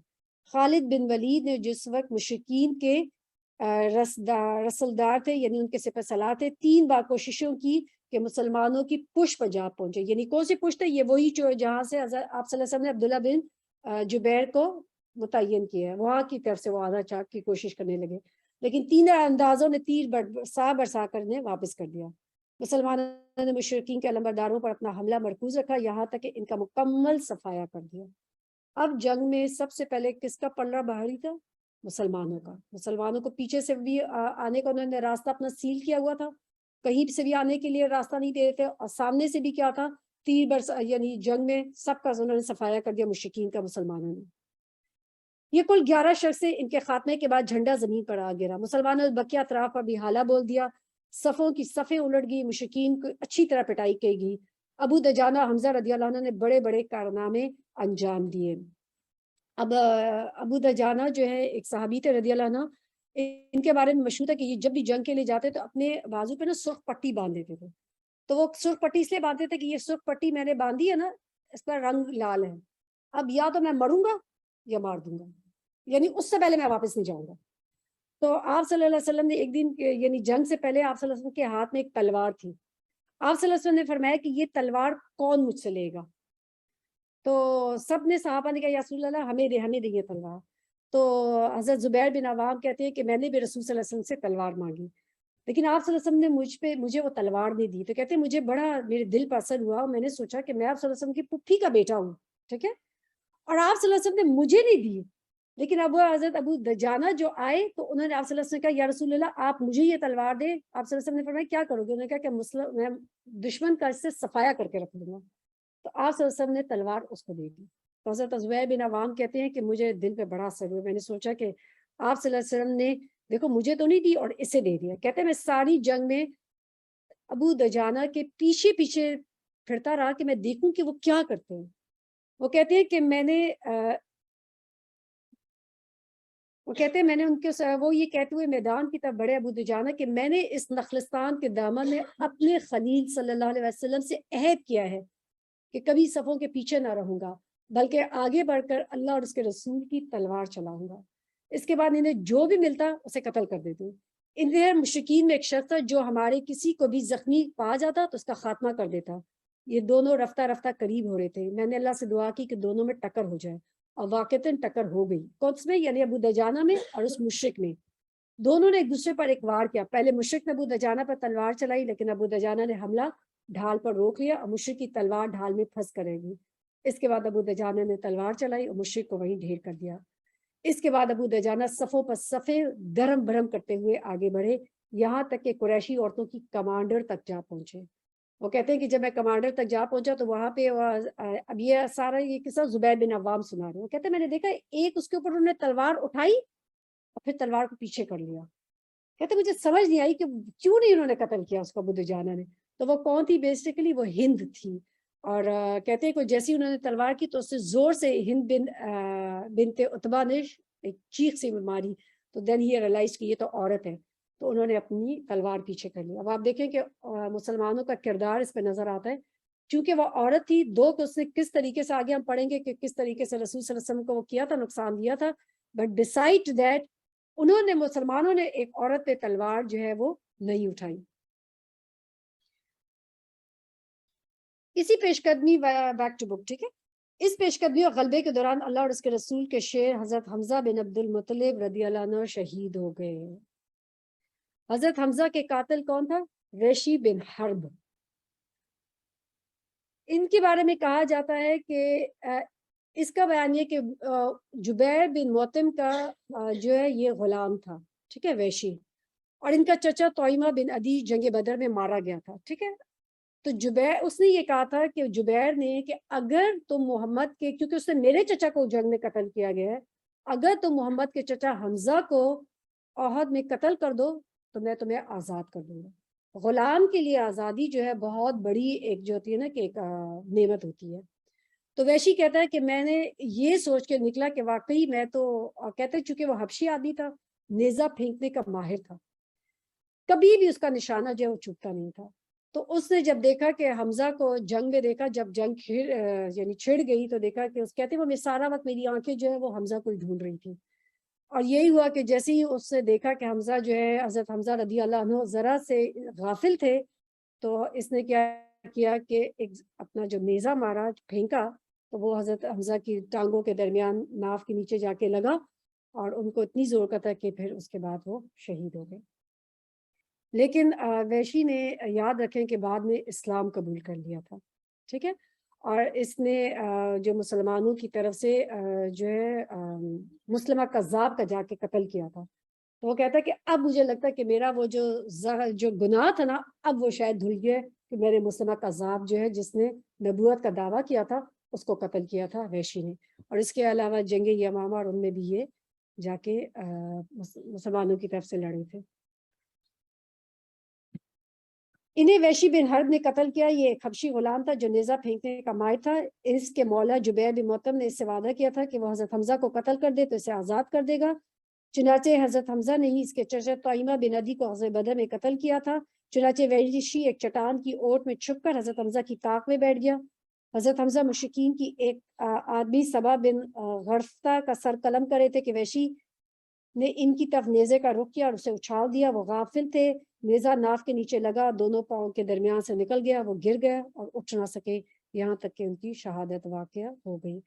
خالد بن ولید نے جس وقت مشرکین کے رسلدار تھے، یعنی ان کے سپہ سالار تھے، 3 بار کوششوں کی کہ مسلمانوں کی پشت پر جا پہنچے، یعنی کون سی پشت ہے؟ یہ وہی جہاں سے آپ صلی اللہ علیہ وسلم نے عبداللہ بن جبیر کو متعین کیا ہے، وہاں کی طرف سے وہ آنا چاہ کی کوشش کرنے لگے، لیکن 3 اندازوں نے تیر برسا کر انہیں واپس کر دیا۔ مسلمانوں نے مشرکین کے علمبرداروں پر اپنا حملہ مرکوز رکھا، یہاں تک کہ ان کا مکمل صفایا کر دیا۔ اب جنگ میں سب سے پہلے کس کا پلڑا بھاری تھا؟ مسلمانوں کا۔ مسلمانوں کو پیچھے سے بھی آنے کا انہوں نے راستہ اپنا سیل کیا ہوا تھا، کہیں سے بھی آنے کے لیے راستہ نہیں دے رہے تھے، اور سامنے سے بھی کیا تھا؟ تیر برسا، یعنی جنگ میں سب کا انہوں نے صفایا کر دیا مشرکین کا مسلمانوں نے۔ یہ کل 11 شخص سے ان کے خاتمے کے بعد جھنڈا زمین پر آ گرا۔ مسلمانوں نے بقیہ اطراف پر بھی حالہ بول دیا، صفوں کی صفیں الٹ گئی، مشرکین کو اچھی طرح پٹائی کی گئی۔ ابو دجانہ حمزہ رضی اللہ عنہ نے بڑے بڑے کارنامے انجام دیے۔ اب ابو دجانہ جو ہے ایک صحابی تھے رضی اللہ عنہ، ان کے بارے میں مشہور ہے کہ یہ جب بھی جنگ کے لیے جاتے تو اپنے بازو پہ نا سرخ پٹی باندھ دیتے تھے۔ تو وہ سرخ پٹی اس لیے باندھتے تھے کہ یہ سرخ پٹی میں نے باندھی ہے نا، اس کا رنگ لال ہے، اب یا تو میں مروں گا یا مار دوں گا، یعنی اس سے پہلے میں واپس نہیں جاؤں گا۔ تو آپ صلی اللہ علیہ وسلم نے ایک دن یعنی جنگ سے پہلے آپ صلی اللہ علیہ وسلم کے ہاتھ میں ایک تلوار تھی۔ آپ صلی اللہ علیہ وسلم نے فرمایا کہ یہ تلوار کون مجھ سے لے گا؟ تو سب نے صحابہ نے کہا یا رسول اللہ ہمیں دے یہ تلوار۔ تو حضرت زبیر بن عوام کہتے ہیں کہ میں نے بھی رسول صلی اللہ علیہ وسلم سے تلوار مانگی، لیکن آپ صلی اللہ علیہ وسلم نے مجھے وہ تلوار نہیں دی۔ تو کہتے ہیں مجھے بڑا میرے دل پر اثر ہوا، میں نے سوچا کہ میں آپ صلی اللہ علیہ وسلم کی پھوپھی کا بیٹا ہوں، ٹھیک ہے، اور آپ صلی اللہ علیہ وسلم نے مجھے نہیں دی، لیکن حضرت ابو دجانہ جو آئے تو انہوں نے آپ صلی اللہ علیہ وسلم کہا یا رسول اللہ آپ مجھے یہ تلوار دے۔ آپ صلی اللہ علیہ وسلم نے فرمایا کیا کرو گے؟ انہوں نے کہا کہ میں دشمن کا اس سے صفایا کر کے رکھ لوں گا۔ تو آپ صلی اللہ علیہ وسلم نے تلوار اس کو دے دی۔ تو حضرت زبیر بن عوام کہتے ہیں کہ مجھے دل پہ بڑا اثر ہوا، میں نے سوچا کہ آپ صلی اللہ علیہ وسلم نے دیکھو مجھے تو نہیں دی اور اسے دے دیا۔ کہتے ہیں میں ساری جنگ میں ابو دجانہ کے پیچھے پیچھے پھرتا رہا کہ میں دیکھوں کہ وہ کیا کرتے ہیں۔ وہ کہتے ہیں کہ میں نے ان کے وہ یہ کہتے ہوئے میدان کی طرف بڑے ابو دجانہ کہ میں نے اس نخلستان کے دامن میں اپنے خلیل صلی اللہ علیہ وسلم سے عہد کیا ہے کہ کبھی صفوں کے پیچھے نہ رہوں گا، بلکہ آگے بڑھ کر اللہ اور اس کے رسول کی تلوار چلاؤں گا۔ اس کے بعد انہیں جو بھی ملتا اسے قتل کر دیتے۔ انہیں مشرکین میں ایک شخص تھا جو ہمارے کسی کو بھی زخمی پا جاتا تو اس کا خاتمہ کر دیتا۔ یہ دونوں رفتہ رفتہ قریب ہو رہے تھے، میں نے اللہ سے دعا کی کہ دونوں میں ٹکر ہو جائے، اور واقعتاً ٹکر ہو گئی۔ کون میں؟ یعنی ابو دجانہ میں اور اس مشرک میں۔ دونوں نے ایک دوسرے پر ایک وار کیا، پہلے مشرک نے ابو دجانہ پر تلوار چلائی، لیکن ابو دجانہ نے حملہ ڈھال پر روک لیا اور مشرک کی تلوار ڈھال میں پھنس کر رہ گئی۔ اس کے بعد ابو دجانہ نے تلوار چلائی اور مشرک کو وہیں ڈھیر کر دیا۔ اس کے بعد ابو دجانہ صفوں پر صفیں درم برہم کرتے ہوئے آگے بڑھے، یہاں تک کہ قریشی عورتوں کی کمانڈر تک جا پہنچے۔ وہ کہتے ہیں کہ جب میں کمانڈر تک جا پہنچا تو وہاں پہ اب یہ سارا یہ قصہ زبیر بن عوام سنا رہے ہیں۔ وہ کہتے ہیں میں نے دیکھا ایک اس کے اوپر انہوں نے تلوار اٹھائی اور پھر تلوار کو پیچھے کر لیا۔ کہتے مجھے سمجھ نہیں آئی کہ کیوں نہیں انہوں نے قتل کیا اس کو ابو دجانہ نے۔ تو وہ کون تھی؟ بیسیکلی وہ ہند تھی، اور کہتے ہیں کہ جیسی انہوں نے تلوار کی تو اس سے زور سے ہند بنت عتبہ نے ایک چیخ سے ماری، تو دین ہی ریلائز کہ یہ تو عورت ہے۔ تو انہوں نے اپنی تلوار پیچھے کر لی. اب آپ دیکھیں کہ مسلمانوں کا کردار اس پہ نظر آتا ہے. چونکہ وہ عورت تھی، دو کہ اس نے کس طریقے سے، آگے ہم پڑھیں گے کہ کس طریقے سے رسول صلی اللہ علیہ وسلم کو وہ کیا تھا، نقصان دیا تھا. بٹ ڈسائڈ دیٹ انہوں نے، مسلمانوں نے ایک عورت پہ تلوار جو ہے وہ نہیں اٹھائی. اسی پیش قدمی بیک ٹو بک، ٹھیک ہے. اس پیش قدمی اور غلبے کے دوران اللہ اور اس کے رسول کے شیر حضرت حمزہ بن عبد المطلب رضی اللہ عنہ شہید ہو گئے. حضرت حمزہ کے قاتل کون تھا؟ ویشی بن حرب. ان کے بارے میں کہا جاتا ہے کہ اس کا بیان یہ کہ جبیر بن موتم کا جو ہے یہ غلام تھا، ٹھیک ہے، ویشی. اور ان کا چچا طعیمہ بن عدی جنگ بدر میں مارا گیا تھا، ٹھیک ہے. تو جبیر، اس نے یہ کہا تھا کہ جبیر نے کہ اگر تم محمد کے، کیونکہ اس نے میرے چچا کو جنگ میں قتل کیا گیا ہے، اگر تم محمد کے چچا حمزہ کو احد میں قتل کر دو تو میں تمہیں آزاد کر دوں گا. غلام کے لیے آزادی جو ہے بہت بڑی ایک جو ہوتی ہے نا کہ ایک نعمت ہوتی ہے. تو ویشی کہتا ہے کہ میں نے یہ سوچ کے نکلا کہ واقعی میں تو، کہتے ہیں چونکہ وہ حبشی آدمی تھا، نیزہ پھینکنے کا ماہر تھا، کبھی بھی اس کا نشانہ جو ہے وہ چوکتا نہیں تھا. تو اس نے جب دیکھا کہ حمزہ کو جنگ میں دیکھا، جب جنگ یعنی چھڑ گئی تو دیکھا کہ اس کہتے ہیں وہ سارا وقت میری آنکھیں جو ہے وہ حمزہ کو ڈھونڈ رہی تھی. اور یہی ہوا کہ جیسے ہی اس نے دیکھا کہ حمزہ جو ہے، حضرت حمزہ رضی اللہ عنہ ذرا سے غافل تھے، تو اس نے کیا کیا کہ ایک اپنا جو نیزہ مارا، پھینکا، تو وہ حضرت حمزہ کی ٹانگوں کے درمیان ناف کے نیچے جا کے لگا، اور ان کو اتنی زور کا تھا کہ پھر اس کے بعد وہ شہید ہو گئے. لیکن ویشی نے، یاد رکھیں کہ بعد میں اسلام قبول کر لیا تھا، ٹھیک ہے. اور اس نے جو مسلمانوں کی طرف سے جو ہے مسلمہ کذاب کا جا کے قتل کیا تھا. تو وہ کہتا ہے کہ اب مجھے لگتا ہے کہ میرا وہ جو گناہ تھا نا، اب وہ شاید دھل گیا کہ میرے مسلمہ کذاب جو ہے، جس نے نبوت کا دعویٰ کیا تھا، اس کو قتل کیا تھا ویشی نے. اور اس کے علاوہ جنگ یمامہ اور ان میں بھی یہ جا کے مسلمانوں کی طرف سے لڑے تھے. انہیں ویشی بن حرب نے قتل کیا. یہ ایک حبشی غلام تھا جو نیزہ پھینکنے کا ماہر تھا. اس کے مولا جبیر بن موتم نے اس سے وعدہ کیا تھا کہ وہ حضرت حمزہ کو قتل کر دے تو اسے آزاد کر دے گا. چنانچہ حضرت حمزہ نے ہی اس کے چچا طعیمہ بن عدی کو غزوہ بدر میں قتل کیا تھا. چنانچہ ویشی ایک چٹان کی اوٹ میں چھپ کر حضرت حمزہ کی طاق میں بیٹھ گیا. حضرت حمزہ مشرکین کی ایک آدمی سبا بن غرفتہ کا سر قلم کرے تھے کہ ویشی نے ان کی طرف نیزے کا رخ کیا اور اسے اچھال دیا. وہ غافل تھے. نیزہ ناف کے نیچے لگا، دونوں پاؤں کے درمیان سے نکل گیا، وہ گر گیا اور اٹھ نہ سکے، یہاں تک کہ ان کی شہادت واقع ہو گئی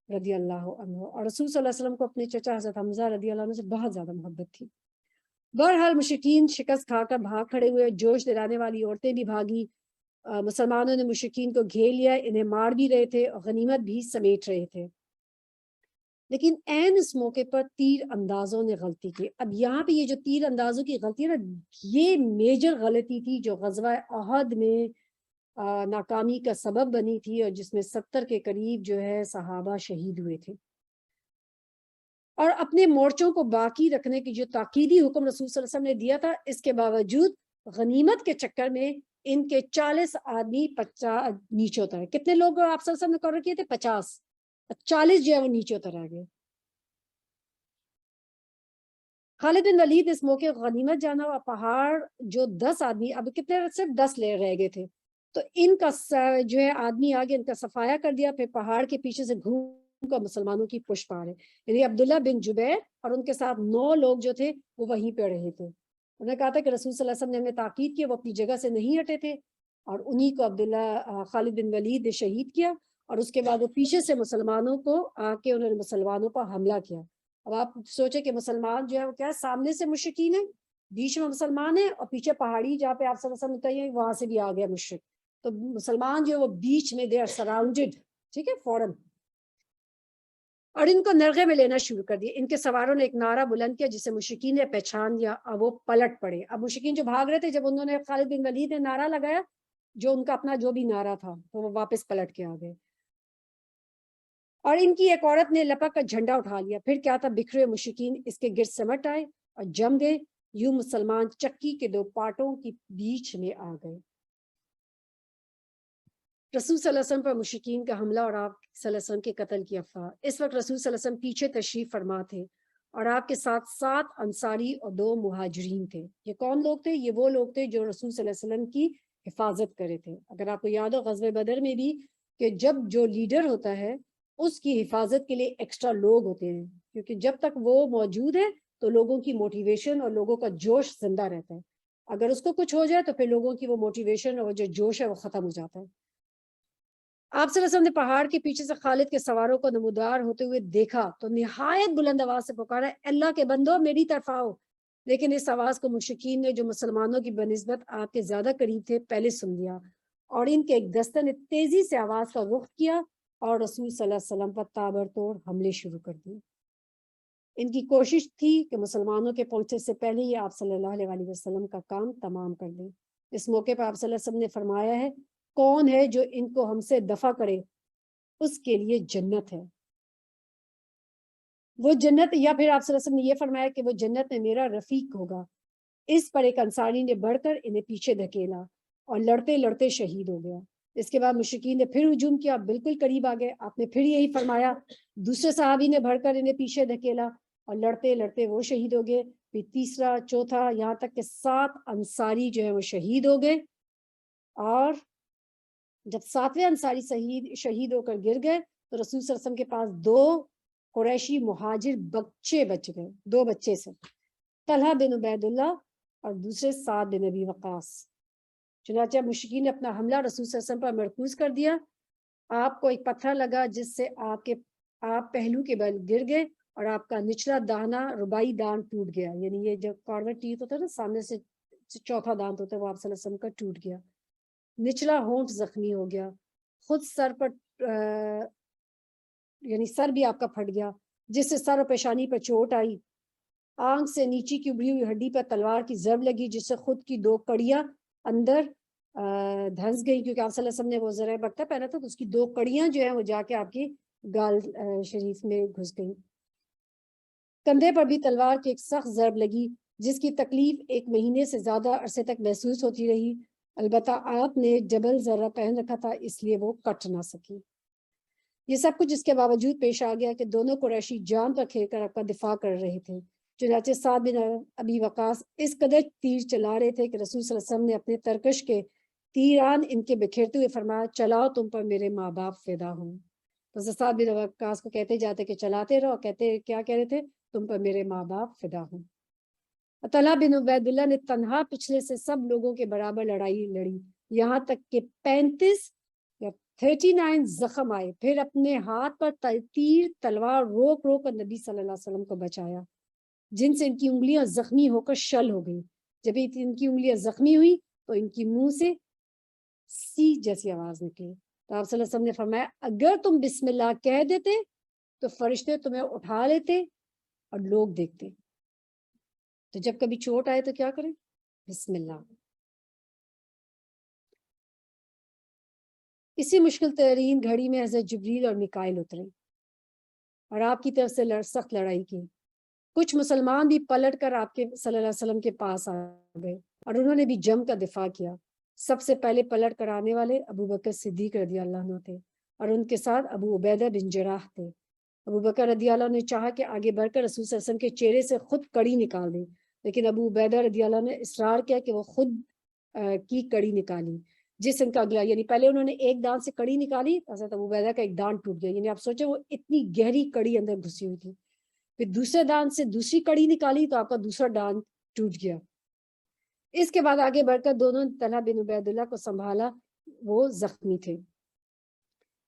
رضی اللہ عنہ. اور رسول صلی اللہ علیہ وسلم کو اپنے چچا حضرت حمزہ رضی اللہ عنہ سے بہت زیادہ محبت تھی. بہرحال مشرکین شکست کھا کر بھاگ کھڑے ہوئے. جوش دلانے والی عورتیں بھی بھاگی. مسلمانوں نے مشرکین کو گھیر لیا، انہیں مار بھی رہے تھے اور غنیمت بھی سمیٹ رہے تھے. لیکن این اس موقع پر تیر اندازوں نے غلطی کی. اب یہاں پہ یہ جو تیر اندازوں کی غلطی ہے نا، یہ میجر غلطی تھی جو غزوہ احد میں ناکامی کا سبب بنی تھی، اور جس میں 70 کے قریب جو ہے صحابہ شہید ہوئے تھے. اور اپنے مورچوں کو باقی رکھنے کی جو تاکیدی حکم رسول صلی اللہ علیہ وسلم نے دیا تھا، اس کے باوجود غنیمت کے چکر میں ان کے 40 آدمی 50 نیچے اتر. کتنے لوگ آپ صلی اللہ علیہ وسلم نے مقرر کیے تھے؟ 50. 40 جو ہے وہ نیچے اتر آ گئے. خالد بن ولید اس موقع غنیمت جانا. اور پہاڑ جو 10 آدمی، اب کتنے، صرف 10 لے رہ گئے تھے، تو ان کا جو ہے آدمی آگے ان کا صفایا کر دیا. پھر پہاڑ کے پیچھے سے گھوم کر مسلمانوں کی پشت پا رہے، یعنی عبداللہ بن جبیر اور ان کے ساتھ 9 لوگ جو تھے وہ وہیں پہ رہے تھے. انہوں نے کہا تھا کہ رسول صلی اللہ علیہ وسلم نے ہمیں تاکید کی، وہ اپنی جگہ سے نہیں ہٹے تھے، اور انہی کو عبداللہ خالد بن ولید نے شہید کیا. اور اس کے بعد وہ پیچھے سے مسلمانوں کو آ کے انہوں نے مسلمانوں پر حملہ کیا. اب آپ سوچیں کہ مسلمان جو ہے وہ کیا، سامنے سے مشرکین ہیں، بیچ میں مسلمان ہیں، اور پیچھے پہاڑی جہاں پہ آپ صلی اللہ علیہ وسلم اترے ہیں وہاں سے بھی آ گیا مشرک. تو مسلمان جو ہے وہ بیچ میں، دے آر سراؤنڈڈ، ٹھیک ہے، فوراً. اور ان کو نرغے میں لینا شروع کر دیا. ان کے سواروں نے ایک نعرہ بلند کیا جسے مشرکین نے پہچان لیا، اور وہ پلٹ پڑے. اب مشرکین جو بھاگ رہے تھے، جب انہوں نے خالد بن ولید نے نعرہ لگایا جو ان کا اپنا جو بھی نعرہ تھا، تو وہ واپس پلٹ کے آ گئے. اور ان کی ایک عورت نے لپک کر جھنڈا اٹھا لیا. پھر کیا تھا، بکھرے مشرکین اس کے گرد سمٹ آئے اور جم گئے. یوں مسلمان چکی کے 2 پارٹوں کی بیچ میں آ گئے. رسول صلی اللہ علیہ وسلم پر مشرکین کا حملہ اور آپ صلی اللہ علیہ وسلم کے قتل کی افواہ. اس وقت رسول صلی اللہ علیہ وسلم پیچھے تشریف فرما تھے. اور آپ کے ساتھ 7 انصاری اور 2 مہاجرین تھے۔ یہ کون لوگ تھے؟ یہ وہ لوگ تھے جو رسول صلی اللہ علیہ وسلم کی حفاظت کرے تھے۔ اگر آپ کو یاد ہو غزوہ بدر میں بھی کہ جب جو لیڈر ہوتا ہے اس کی حفاظت کے لیے ایکسٹرا لوگ ہوتے ہیں، کیونکہ جب تک وہ موجود ہے تو لوگوں کی موٹیویشن اور لوگوں کا جوش زندہ رہتا ہے۔ اگر اس کو کچھ ہو جائے تو پھر لوگوں کی وہ موٹیویشن اور جو جوش ہے وہ ختم ہو جاتا ہے۔ آپ صلی اللہ علیہ وسلم نے پہاڑ کے پیچھے سے خالد کے سواروں کو نمودار ہوتے ہوئے دیکھا تو نہایت بلند آواز سے پکارا، اللہ کے بندو میری طرف آؤ۔ لیکن اس آواز کو مشرکین نے جو مسلمانوں کی بنسبت آپ کے زیادہ قریب تھے پہلے سن لیا، اور ان کے ایک دستہ نے تیزی سے آواز کا رخ کیا اور رسول صلی اللہ علیہ وسلم پر تابڑتوڑ حملے شروع کر دیے۔ ان کی کوشش تھی کہ مسلمانوں کے پہنچنے سے پہلے ہی آپ صلی اللہ علیہ وسلم کا کام تمام کر دیں۔ اس موقع پر آپ صلی اللہ علیہ وسلم نے فرمایا ہے، کون ہے جو ان کو ہم سے دفع کرے اس کے لیے جنت ہے۔ وہ جنت، یا پھر آپ صلی اللہ علیہ وسلم نے یہ فرمایا کہ وہ جنت میں میرا رفیق ہوگا۔ اس پر ایک انصاری نے بڑھ کر انہیں پیچھے دھکیلا اور لڑتے لڑتے شہید ہو گیا۔ اس کے بعد مشرکین نے پھر ہجوم کیا، بالکل قریب آ گئے، آپ نے پھر یہی فرمایا۔ دوسرے صحابی نے بڑھ کر انہیں پیچھے دھکیلا اور لڑتے لڑتے وہ شہید ہو گئے۔ پھر تیسرا، چوتھا، یہاں تک کہ 7 انصاری جو ہے وہ شہید ہو گئے۔ اور جب 7ویں انصاری شہید ہو کر گر گئے تو رسول صلی اللہ علیہ وسلم کے پاس 2 قریشی مہاجر بچے بچ گئے، 2 بچے سے، طلحہ بن عبید اللہ اور دوسرے سعد بن ابی وقاص۔ چنانچہ مشرکین نے اپنا حملہ رسول صلی اللہ علیہ وسلم پر مرکوز کر دیا۔ آپ کو ایک پتھر لگا جس سے آپ پہلو کے بل گر گئے اور آپ کا نچلا دانا ربائی دانت ٹوٹ گیا، یعنی یہ جو کارنر ٹیتھ ہوتا ہے نا، سامنے سے چوتھا دانت ہوتا ہے، وہ آپ صلی اللہ علیہ وسلم کا ٹوٹ گیا۔ نچلا ہونٹ زخمی ہو گیا، خود سر پر یعنی سر بھی آپ کا پھٹ گیا جس سے سر اور پیشانی پر چوٹ آئی۔ آنکھ سے نیچے کی ابری ہوئی ہڈی پر تلوار کی ضرب لگی جس سے خود کی 2 کڑیاں اندر دھنس گئی، کیونکہ آپ صلی اللہ علیہ وسلم نے وہ زرع بکتا پہنا تھا تو اس کی 2 کڑیاں جو ہیں وہ جا کے آپ کی گال شریف میں گھس گئی۔ کندھے پر بھی تلوار کی ایک سخت ضرب لگی جس کی تکلیف 1 مہینے سے زیادہ عرصے تک محسوس ہوتی رہی، البتہ آپ نے جبل ذرہ پہن رکھا تھا اس لیے وہ کٹ نہ سکی۔ یہ سب کچھ اس کے باوجود پیش آ گیا کہ دونوں قریشی جان پر کھیل کر آپ کا دفاع کر رہے تھے۔ چنانچہ سعد بن ابی وقاص اس قدر تیر چلا رہے تھے کہ رسول صلی اللہ علیہ وسلم نے اپنے ترکش کے تیران ان کے بکھیرتے ہوئے فرمایا، چلاؤ تم پر میرے ماں باپ فدا ہوں۔ تو سعد بن وقاص کو کہتے جاتے کہ چلاتے رہو، کہتے کیا کہہ رہے تھے؟ تم پر میرے ماں باپ فدا ہوں۔ طلحہ بن عبید اللہ نے تنہا پچھلے سے سب لوگوں کے برابر لڑائی لڑی، یہاں تک کہ 35 یا 39 زخم آئے، پھر اپنے ہاتھ پر تیر تلوار روک روک کر نبی صلی اللہ علیہ وسلم کو بچایا، جن سے ان کی انگلیاں زخمی ہو کر شل ہو گئی۔ جب ان کی انگلیاں زخمی ہوئی تو ان کی منہ سے سی جیسی آواز نکلی، تو آپ صلی اللہ علیہ وسلم نے فرمایا، اگر تم بسم اللہ کہہ دیتے تو فرشتے تمہیں اٹھا لیتے اور لوگ دیکھتے۔ تو جب کبھی چوٹ آئے تو کیا کریں؟ بسم اللہ۔ اسی مشکل ترین گھڑی میں حضرت جبریل اور میکائیل اترے اور آپ کی طرف سے سخت لڑائی کی۔ کچھ مسلمان بھی پلٹ کر آپ کے صلی اللہ علیہ وسلم کے پاس آ گئے اور انہوں نے بھی جنگ کا دفاع کیا۔ سب سے پہلے پلٹ کر آنے والے ابو بکر صدیق رضی اللہ عنہ تھے اور ان کے ساتھ ابو عبیدہ بن جراح تھے۔ ابو بکر رضی اللہ عنہ نے چاہا کہ آگے بڑھ کر رسول صلی اللہ علیہ وسلم کے چہرے سے خود کڑی نکال دیں، لیکن ابو عبیدہ رضی اللہ عنہ نے اصرار کیا کہ وہ خود کی کڑی نکالی، جس ان کا اگلا، یعنی پہلے انہوں نے ایک دانت سے کڑی نکالی، حضرت ابو عبیدہ کا ایک دانت ٹوٹ گیا، یعنی آپ سوچیں وہ اتنی گہری کڑی اندر گھسی ہوئی تھی۔ پھر دوسرے دانت سے دوسری کڑی نکالی تو آپ کا دوسرا دانت ٹوٹ گیا۔ اس کے بعد آگے بڑھ کر دونوں طلحہ بن عبید اللہ کو سنبھالا، وہ زخمی تھے۔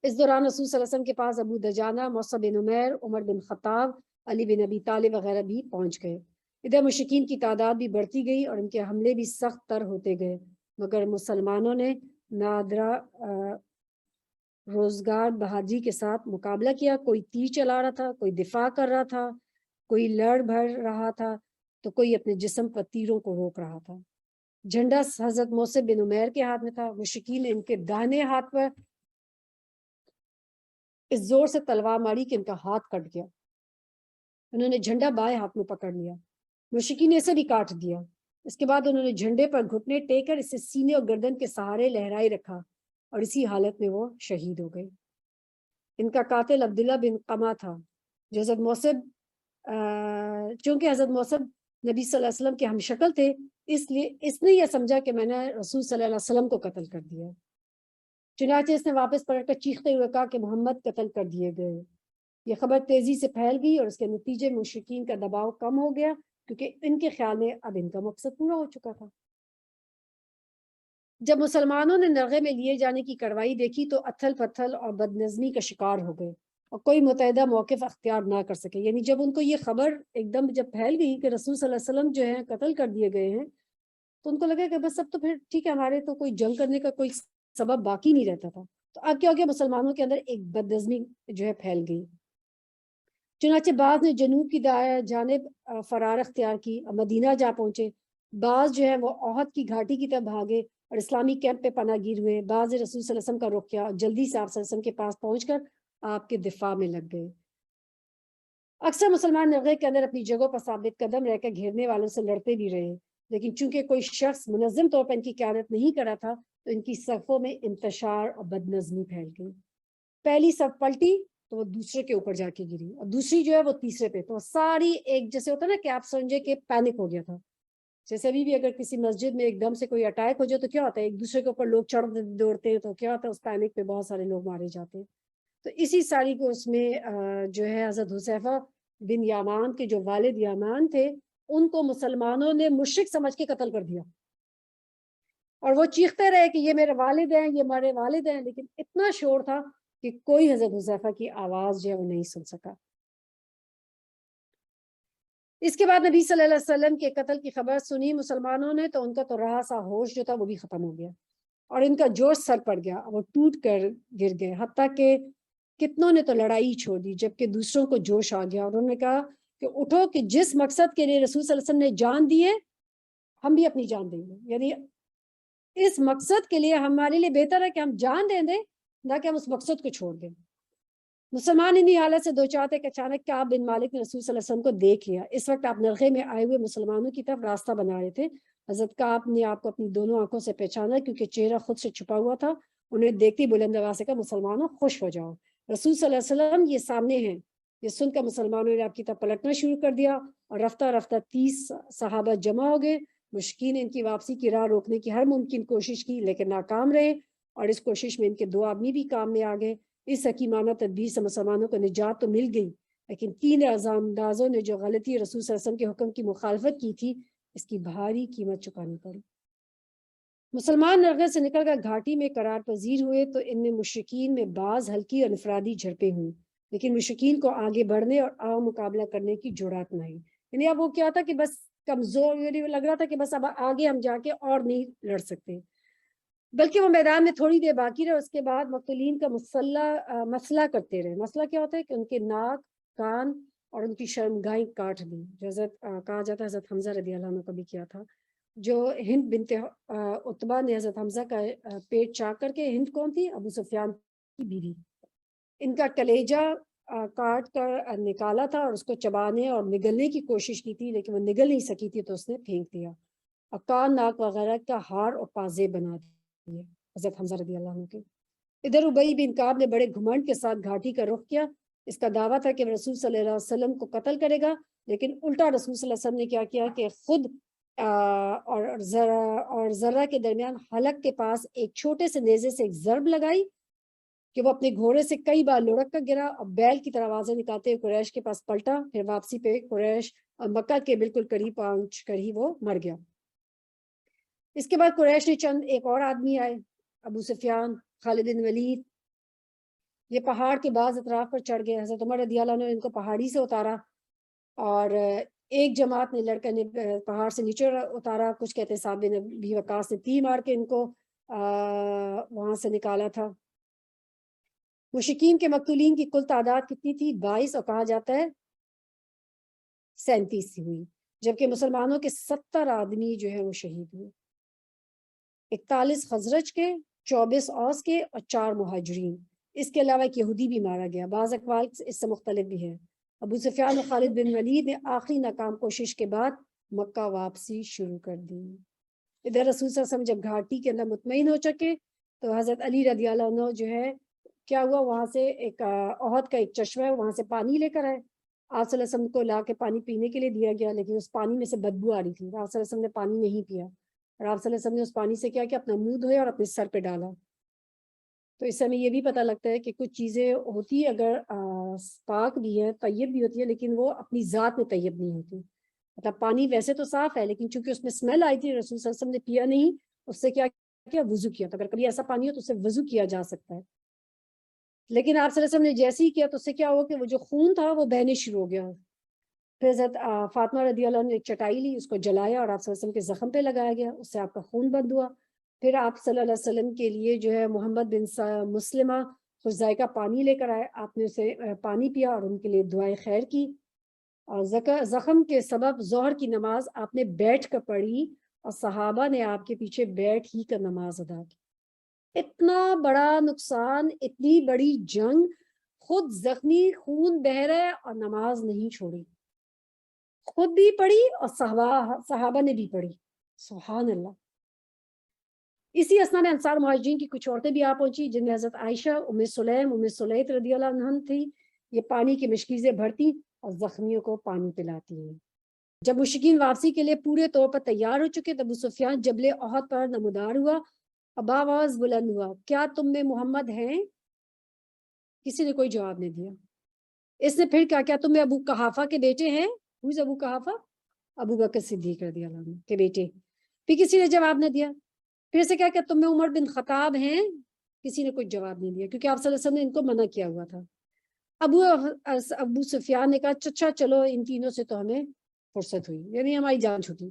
اس دوران رسول صلی اللہ علیہ وسلم کے پاس ابو دجانہ، مصعب بن عمیر، عمر بن خطاب، علی بن ابی طالب وغیرہ بھی پہنچ گئے۔ ادھر مشرکین کی تعداد بھی بڑھتی گئی اور ان کے حملے بھی سخت تر ہوتے گئے، مگر مسلمانوں نے نادرا روزگار بہادری کے ساتھ مقابلہ کیا۔ کوئی تیر چلا رہا تھا، کوئی دفاع کر رہا تھا، کوئی لڑ بھڑ رہا تھا تو کوئی اپنے جسم پر تیروں کو روک رہا تھا۔ جھنڈا حضرت مصعب بن عمیر کے ہاتھ میں تھا۔ مشرکین نے ان کے داہنے ہاتھ پر اس زور سے تلوار ماری کہ ان کا ہاتھ کٹ گیا۔ انہوں نے جھنڈا بائیں ہاتھ میں پکڑ لیا، مشرکین نے اسے بھی کاٹ دیا۔ اس کے بعد انہوں نے جھنڈے پر گھٹنے ٹیک کر اسے سینے اور گردن کے سہارے لہرائے رکھا اور اسی حالت میں وہ شہید ہو گئے۔ ان کا قاتل عبداللہ بن قمہ تھا جو حضرت مصعب چونکہ حضرت موسم نبی صلی اللہ علیہ وسلم کے ہم شکل تھے، اس لیے اس نے یہ سمجھا کہ میں نے رسول صلی اللہ علیہ وسلم کو قتل کر دیا۔ چنانچہ اس نے واپس پلٹ کر چیختے ہوئے کہا کہ محمد قتل کر دیے گئے۔ یہ خبر تیزی سے پھیل گئی اور اس کے نتیجے میں مشرکین کا دباؤ کم ہو گیا، کیونکہ ان کے خیال میں اب ان کا مقصد پورا ہو چکا تھا۔ جب مسلمانوں نے نرغے میں لیے جانے کی کارروائی دیکھی تو اتھل پتھل اور بدنظمی کا شکار ہو گئے اور کوئی متحدہ موقف اختیار نہ کر سکے۔ یعنی جب ان کو یہ خبر ایک دم جب پھیل گئی کہ رسول صلی اللہ علیہ وسلم جو ہیں قتل کر دیے گئے ہیں، تو ان کو لگا کہ بس اب تو پھر ٹھیک ہے، ہمارے تو کوئی جنگ کرنے کا کوئی سبب باقی نہیں رہتا تھا۔ تو اب کیا ہو گیا، مسلمانوں کے اندر ایک بدنظمی جو ہے پھیل گئی۔ چنانچہ بعض نے جنوب کی جانب فرار اختیار کی اور مدینہ جا پہنچے، بعض جو ہے وہ احد کی گھاٹی کی طرف بھاگے اور اسلامی کیمپ پہ پناہ گیر ہوئے، بعض رسول صلی اللہ علیہ وسلم کا رخ کیا اور جلدی سے آپ صلی اللہ علیہ وسلم کے پاس پہنچ کر آپ کے دفاع میں لگ گئے۔ اکثر مسلمان نرغے کے اندر اپنی جگہوں پر ثابت قدم رہ کر گھیرنے والوں سے لڑتے بھی رہے، لیکن چونکہ کوئی شخص منظم طور پر ان کی قیادت نہیں کرا تھا تو ان کی صفوں میں انتشار اور بدنظمی پھیل گئی۔ پہلی صف پلٹی تو وہ دوسرے کے اوپر جا کے گری اور دوسری جو ہے وہ تیسرے پہ، تو ساری ایک جیسے ہوتا ہے نا کہ آپ سمجھے کہ پینک ہو گیا تھا۔ جیسے ابھی بھی اگر کسی مسجد میں ایک دم سے کوئی اٹیک ہو جائے تو کیا ہوتا ہے، ایک دوسرے کے اوپر لوگ چڑھ دوڑتے ہیں، تو کیا ہوتا ہے اس پینک پہ بہت سارے لوگ مارے جاتے ہیں۔ تو اسی ساری کو اس میں جو ہے حضرت حذیفہ بن یامان کے جو والد یامان تھے ان کو مسلمانوں نے مشرک سمجھ کے قتل کر دیا، اور وہ چیختے رہے کہ یہ میرے والد ہیں، یہ ہمارے والد ہیں، لیکن اتنا شور تھا کہ کوئی حضرت حذیفہ کی آواز جو ہے وہ نہیں سن سکا۔ اس کے بعد نبی صلی اللہ علیہ وسلم کے قتل کی خبر سنی مسلمانوں نے تو ان کا تو رہا سا ہوش جو تھا وہ بھی ختم ہو گیا اور ان کا جوش سر پڑ گیا، وہ ٹوٹ کر گر گئے، حتیٰ کہ کتنوں نے تو لڑائی چھوڑ دی، جبکہ دوسروں کو جوش آ گیا اور انہوں نے کہا کہ اٹھو کہ جس مقصد کے لیے رسول صلی اللہ علیہ وسلم نے جان دی ہے ہم بھی اپنی جان دیں گے۔ یعنی اس مقصد کے لیے ہمارے لیے بہتر ہے کہ ہم جان دے دیں نہ کہ ہم اس مقصد کو چھوڑ دیں۔ مسلمان انہی حالت سے دو چاہتے کہ اچانک کعب بن مالک نے رسول صلی اللہ علیہ وسلم کو دیکھ لیا۔ اس وقت آپ نرغے میں آئے ہوئے مسلمانوں کی طرف راستہ بنا رہے تھے۔ حضرت کعب نے آپ کو اپنی دونوں آنکھوں سے پہچانا کیونکہ چہرہ خود سے چھپا ہوا تھا۔ انہیں دیکھتی بلند آواز سے کہا مسلمانوں خوش ہو جاؤ، رسول صلی اللہ علیہ وسلم یہ سامنے ہیں۔ یہ سن کر مسلمانوں نے آپ کی طرف پلٹنا شروع کر دیا اور رفتہ رفتہ 30 صحابہ جمع ہو گئے۔ مشرکین نے ان کی واپسی کی راہ روکنے کی ہر ممکن کوشش کی لیکن ناکام رہے، اور اس کوشش میں ان کے 2 آدمی بھی کام میں آ گئے۔ اس حکیمانہ تدبیر سے مسلمانوں کو نجات تو مل گئی، لیکن 3 اندازوں نے جو غلطی رسول صلی اللہ علیہ وسلم کے حکم کی مخالفت کی تھی اس کی بھاری قیمت چکانی پڑی۔ مسلمان نرغے سے نکل کر گھاٹی میں قرار پذیر ہوئے تو ان میں مشرکین میں بعض ہلکی اور انفرادی جھڑپیں ہوئیں، لیکن مشرکین کو آگے بڑھنے اور عام مقابلہ کرنے کی جرأت نہ ہوئی۔ یعنی اب وہ کیا تھا کہ بس کمزور، یعنی لگ رہا تھا کہ بس اب آگے ہم جا کے اور نہیں لڑ سکتے، بلکہ وہ میدان میں تھوڑی دیر باقی رہے۔ اس کے بعد مقتولین کا مسئلہ کرتے رہے۔ مسئلہ کیا ہوتا ہے کہ ان کے ناک، کان اور ان کی شرمگاہیں کاٹ دی، جو حضرت کہا جاتا ہے حضرت حمزہ رضی اللہ عنہ کو بھی کیا تھا، جو ہند بنت عتبہ نے حضرت حمزہ کا پیٹ چاک کر کے، ہند کون تھی؟ ابو سفیان کی بیوی، ان کا کلیجہ کاٹ کر نکالا تھا اور اس کو چبانے اور نگلنے کی کوشش کی تھی، لیکن وہ نگل نہیں سکی تھی تو اس نے پھینک دیا، اور کان، ناک وغیرہ کا ہار اور پازے بنا دیے حضرت حمزہ رضی اللہ عنہ کے۔ ادھر ابی بن کعب نے بڑے گھمنڈ کے ساتھ گھاٹی کا رخ کیا۔ اس کا دعویٰ تھا کہ رسول صلی اللہ علیہ وسلم کو قتل کرے گا، لیکن الٹا رسول صلی اللہ علیہ وسلم نے کیا کیا کہ خود اور ذرہ کے درمیان حلق کے پاس ایک چھوٹے سے نیزے سے ایک ضرب لگائی کہ وہ اپنے گھوڑے سے کئی بار لڑک کر گرا اور بیل کی طرح آوازیں نکالتے ہوئے قریش کے پاس پلٹا۔ پھر واپسی پہ قریش اور مکہ کے بالکل قریب پہنچ کر ہی وہ مر گیا۔ اس کے بعد قریش نے چند ایک اور آدمی آئے، ابو سفیان، خالد بن ولید، یہ پہاڑ کے بعض اطراف پر چڑھ گئے۔ حضرت عمر رضی اللہ عنہ نے ان کو پہاڑی سے اتارا اور ایک جماعت نے لڑکے نے پہاڑ سے نیچے اتارا، کچھ کہتے ہیں سعد بن ابی وقاص نے تیر مار کے ان کو وہاں سے نکالا تھا۔ مشرکین کے مقتولین کی کل تعداد کتنی تھی؟ 22، اور کہا جاتا ہے 37 ہوئی، جبکہ مسلمانوں کے 70 آدمی جو ہے وہ شہید ہوئے، 41 خزرج کے، 24 اوس کے اور 4 مہاجرین۔ اس کے علاوہ ایک یہودی بھی مارا گیا، بعض اقوال اس سے مختلف بھی ہیں۔ ابو سفیان اور خالد بن ولید نے آخری ناکام کوشش کے بعد مکہ واپسی شروع کر دی۔ ادھر رسول صلی اللہ علیہ وسلم جب گھاٹی کے اندر مطمئن ہو چکے تو حضرت علی رضی اللہ عنہ جو ہے کیا ہوا، وہاں سے ایک احد کا ایک چشمہ ہے، وہاں سے پانی لے کر آئے۔ آپ صلی اللہ علیہ وسلم کو لا کے پانی پینے کے لیے دیا گیا، لیکن اس پانی میں سے بدبو آ رہی تھی، آپ صلی اللہ علیہ وسلم نے پانی نہیں پیا، اور آپ صلی اللہ علیہ وسلم نے اس پانی سے کیا کہ اپنا منہ دھویا اور اپنے سر پہ ڈالا۔ تو اس سے ہمیں یہ بھی پتہ لگتا ہے کہ کچھ چیزیں ہوتی اگر پاک بھی ہے، طیب بھی ہوتی ہے، لیکن وہ اپنی ذات میں طیب نہیں ہوتی۔ مطلب پانی ویسے تو صاف ہے، لیکن چونکہ اس میں اسمیل آئی تھی، رسول صلی اللہ علیہ وسلم نے پیا نہیں، اس سے کیا کیا وضو کیا۔ تو اگر کبھی ایسا پانی ہو تو اس سے وضو کیا جا سکتا ہے، لیکن آپ صلی اللہ علیہ وسلم نے جیسے ہی کیا تو اس سے کیا ہوا کہ وہ جو خون تھا وہ بہنے شروع ہو گیا۔ پھر حضرت فاطمہ رضی اللہ عنہ نے ایک چٹائی لی، اس کو جلایا اور آپ صلی اللہ علیہ وسلم کے زخم پہ لگایا گیا، اس سے آپ کا خون بند ہوا۔ پھر آپ صلی اللہ علیہ وسلم کے لیے جو ہے محمد بن مسلمہ خوش ذائقہ پانی لے کر آئے، آپ نے اسے پانی پیا اور ان کے لیے دعائیں خیر کی، اور زخم کے سبب ظہر کی نماز آپ نے بیٹھ کر پڑھی، اور صحابہ نے آپ کے پیچھے بیٹھ ہی کر نماز ادا کی۔ اتنا بڑا نقصان، اتنی بڑی جنگ، خود زخمی، خون بہ رہا ہے اور نماز نہیں چھوڑی، خود بھی پڑھی اور صحابہ نے بھی پڑھی، سبحان اللہ۔ اسی اسنا میں انصار مہاجرین کی کچھ عورتیں بھی آ پہنچی، جن میں حضرت عائشہ، ام سلیم، ام سلیت رضی اللہ عنہ تھی۔ یہ پانی کی مشکیزیں بھرتی اور زخمیوں کو پانی پلاتی ہیں۔ جب مشرکین واپسی کے لیے پورے طور پر تیار ہو چکے، تب ابو سفیان جبل احد پر نمودار ہوا، اب آواز بلند ہوا، کیا تم میں محمد ہیں؟ کسی نے کوئی جواب نہیں دیا۔ اس نے پھر کیا تم میں ابو قحافہ کے بیٹے ہیں؟ ابو قحافہ ابو بکر صدیق رضی اللہ عنہ کے بیٹے، پھر کسی نے جواب نہ دیا۔ پھر سے کیا تم میں عمر بن خطاب ہیں؟ کسی نے کوئی جواب نہیں دیا، کیونکہ آپ صلی اللہ علیہ وسلم نے ان کو منع کیا ہوا تھا۔ ابو سفیان نے کہا اچھا چلو، ان تینوں سے تو ہمیں فرصت ہوئی، یعنی ہماری جان چھوٹی۔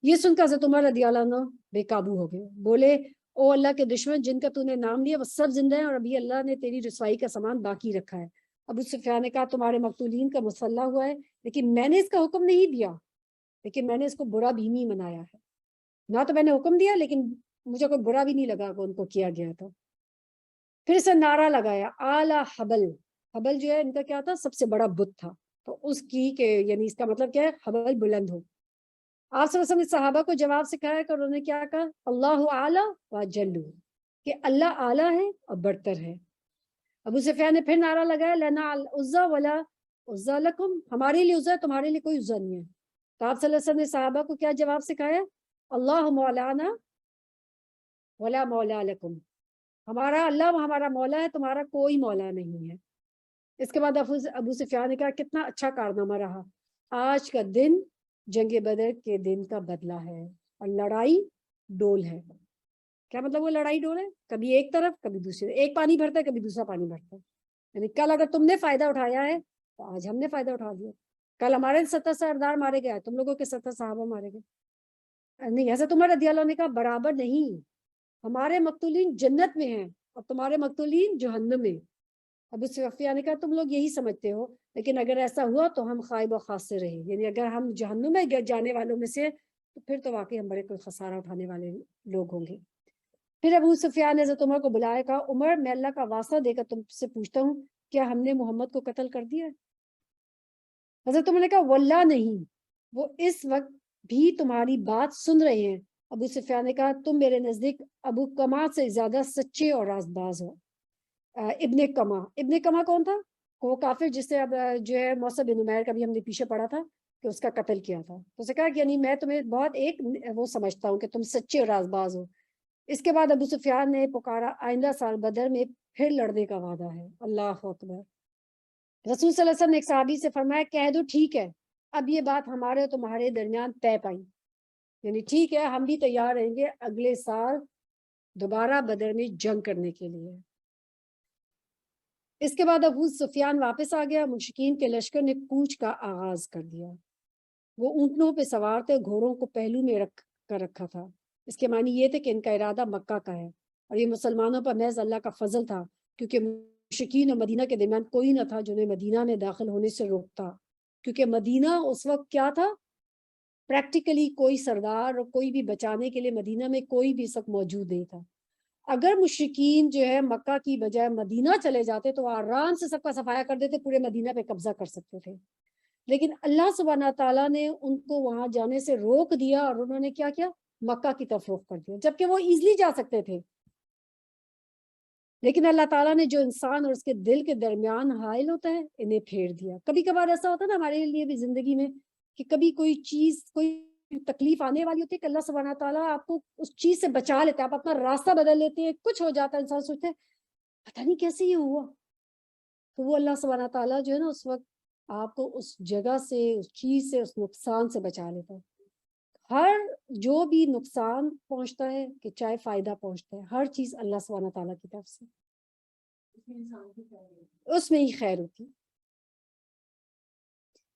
یہ سن کر حضرت عمر رضی اللہ عنہ بے قابو ہو گئے، بولے او اللہ کے دشمن، جن کا تو نے نام لیا وہ سب زندہ ہیں، اور ابھی اللہ نے تیری رسوائی کا سامان باقی رکھا ہے۔ ابو سفیان نے کہا تمہارے مقتولین کا مسلح ہوا ہے، لیکن میں نے اس کا حکم نہیں دیا، لیکن میں نے اس کو برا بھی نہیں منایا ہے، نہ تو میں نے حکم دیا، لیکن مجھے کوئی برا بھی نہیں لگا کہ ان کو کیا گیا تھا۔ پھر سے نعرہ لگایا اعلی حبل، حبل جو ہے ان کا کیا تھا؟ سب سے بڑا بت تھا، تو اس کی کہ یعنی اس کا مطلب کیا ہے؟ حبل بلند ہو۔ آپ صلی اللہ علیہ وسلم نے صحابہ کو جواب سکھایا کہ انہوں نے کیا کہا؟ اللہ اعلی و جلو، کہ اللہ اعلی ہے اور برتر ہے۔ ابو سفیان نے پھر نعرہ لگایا لنا العزا ولا عزا لکم، ہمارے لیے عزا ہے، تمہارے لیے کوئی عزا نہیں ہے۔ تو آپ صلی اللہ علیہ وسلم نے صحابہ کو کیا جواب سکھایا؟ اللہ مولانا ولا مولا لکم، ہمارا اللہ ہمارا مولا ہے، تمہارا کوئی مولا نہیں ہے۔ اس کے بعد ابو سفیان نے کہا کتنا اچھا کارنامہ رہا، آج کا دن جنگ بدر کے دن کا بدلہ ہے، اور لڑائی ڈول ہے۔ کیا مطلب؟ وہ لڑائی ڈول ہے، کبھی ایک طرف کبھی دوسری، ایک پانی بھرتا ہے کبھی دوسرا پانی بھرتا ہے، یعنی کل اگر تم نے فائدہ اٹھایا ہے تو آج ہم نے فائدہ اٹھا دیا۔ کل ہمارے 70 سردار مارے گئے، تم لوگوں کے 70 صحابہ مارے گئے، نہیں ایسا تمہارا رضی اللہ نے کہا برابر نہیں، ہمارے مقتولین جنت میں ہیں اور تمہارے مقتولین جہنم میں۔ ابو سفیان نے کہا تم لوگ یہی سمجھتے ہو، لیکن اگر ایسا ہوا تو ہم خائب و خاسر رہے، یعنی اگر ہم جہنم میں جانے والوں میں سے تو پھر تو واقعی ہم بڑے کوئی خسارہ اٹھانے والے لوگ ہوں گے۔ پھر ابو سفیان نے حضرت عمر کو بلایا، کہا عمر میں اللہ کا واسطہ دے کر تم سے پوچھتا ہوں، کیا ہم نے محمد کو قتل کر دیا؟ حضرت عمر نے کہا واللہ نہیں، وہ اس وقت بھی تمہاری بات سن رہے ہیں۔ ابو سفیان نے کہا تم میرے نزدیک ابو کما سے زیادہ سچے اور رازباز ہو۔ ابن کما کون تھا؟ وہ کافر جس سے اب جو ہے موسیٰ بن عمیر کا بھی ہم نے پیچھے پڑھا تھا کہ اس کا قتل کیا تھا، تو اسے کہا کہ یعنی میں تمہیں بہت ایک وہ سمجھتا ہوں کہ تم سچے اور رازباز ہو۔ اس کے بعد ابو سفیان نے پکارا آئندہ سال بدر میں پھر لڑنے کا وعدہ ہے۔ اللہ اکبر۔ رسول صلی اللہ علیہ وسلم نے ایک صحابی سے فرمایا کہہ دو ٹھیک ہے، اب یہ بات ہمارے اور تمہارے درمیان طے پائی، یعنی ٹھیک ہے ہم بھی تیار رہیں گے اگلے سال دوبارہ بدر میں جنگ کرنے کے لیے۔ اس کے بعد ابو سفیان واپس آ گیا، مشرکین کے لشکر نے کوچ کا آغاز کر دیا، وہ اونٹنوں پہ سوار تھے، گھوڑوں کو پہلو میں رکھ کر رکھا تھا۔ اس کے معنی یہ تھے کہ ان کا ارادہ مکہ کا ہے، اور یہ مسلمانوں پر محض اللہ کا فضل تھا، کیونکہ مشرکین اور مدینہ کے درمیان کوئی نہ تھا جو انہیں مدینہ میں داخل ہونے سے روکتا، کیونکہ مدینہ اس وقت کیا تھا؟ پریکٹیکلی کوئی سردار اور کوئی بھی بچانے کے لیے مدینہ میں کوئی بھی اس وقت موجود نہیں تھا۔ اگر مشرکین جو ہے مکہ کی بجائے مدینہ چلے جاتے تو آرام سے سب کا صفایا کر دیتے، پورے مدینہ پہ قبضہ کر سکتے تھے، لیکن اللہ سبحانہ تعالیٰ نے ان کو وہاں جانے سے روک دیا، اور انہوں نے کیا کیا؟ مکہ کی طرف رخ کر دیا، جبکہ وہ ایزلی جا سکتے تھے۔ لیکن اللہ تعالیٰ نے جو انسان اور اس کے دل کے درمیان حائل ہوتا ہے انہیں پھیر دیا. کبھی کبھار ایسا ہوتا ہے نا ہمارے لیے بھی زندگی میں کہ کبھی کوئی چیز کوئی تکلیف آنے والی ہوتی ہے کہ اللہ سبحانہ تعالیٰ آپ کو اس چیز سے بچا لیتا ہے, آپ اپنا راستہ بدل لیتے ہیں, کچھ ہو جاتا ہے, انسان سوچتا ہے پتہ نہیں کیسے یہ ہوا. تو وہ اللہ سبحانہ تعالیٰ جو ہے نا اس وقت آپ کو اس جگہ سے, اس چیز سے, اس نقصان سے بچا لیتا ہے. ہر جو بھی نقصان پہنچتا ہے کہ چاہے فائدہ پہنچتا ہے, ہر چیز اللہ سبحانہ تعالیٰ کی طرف سے, اس میں ہی خیر ہوتی.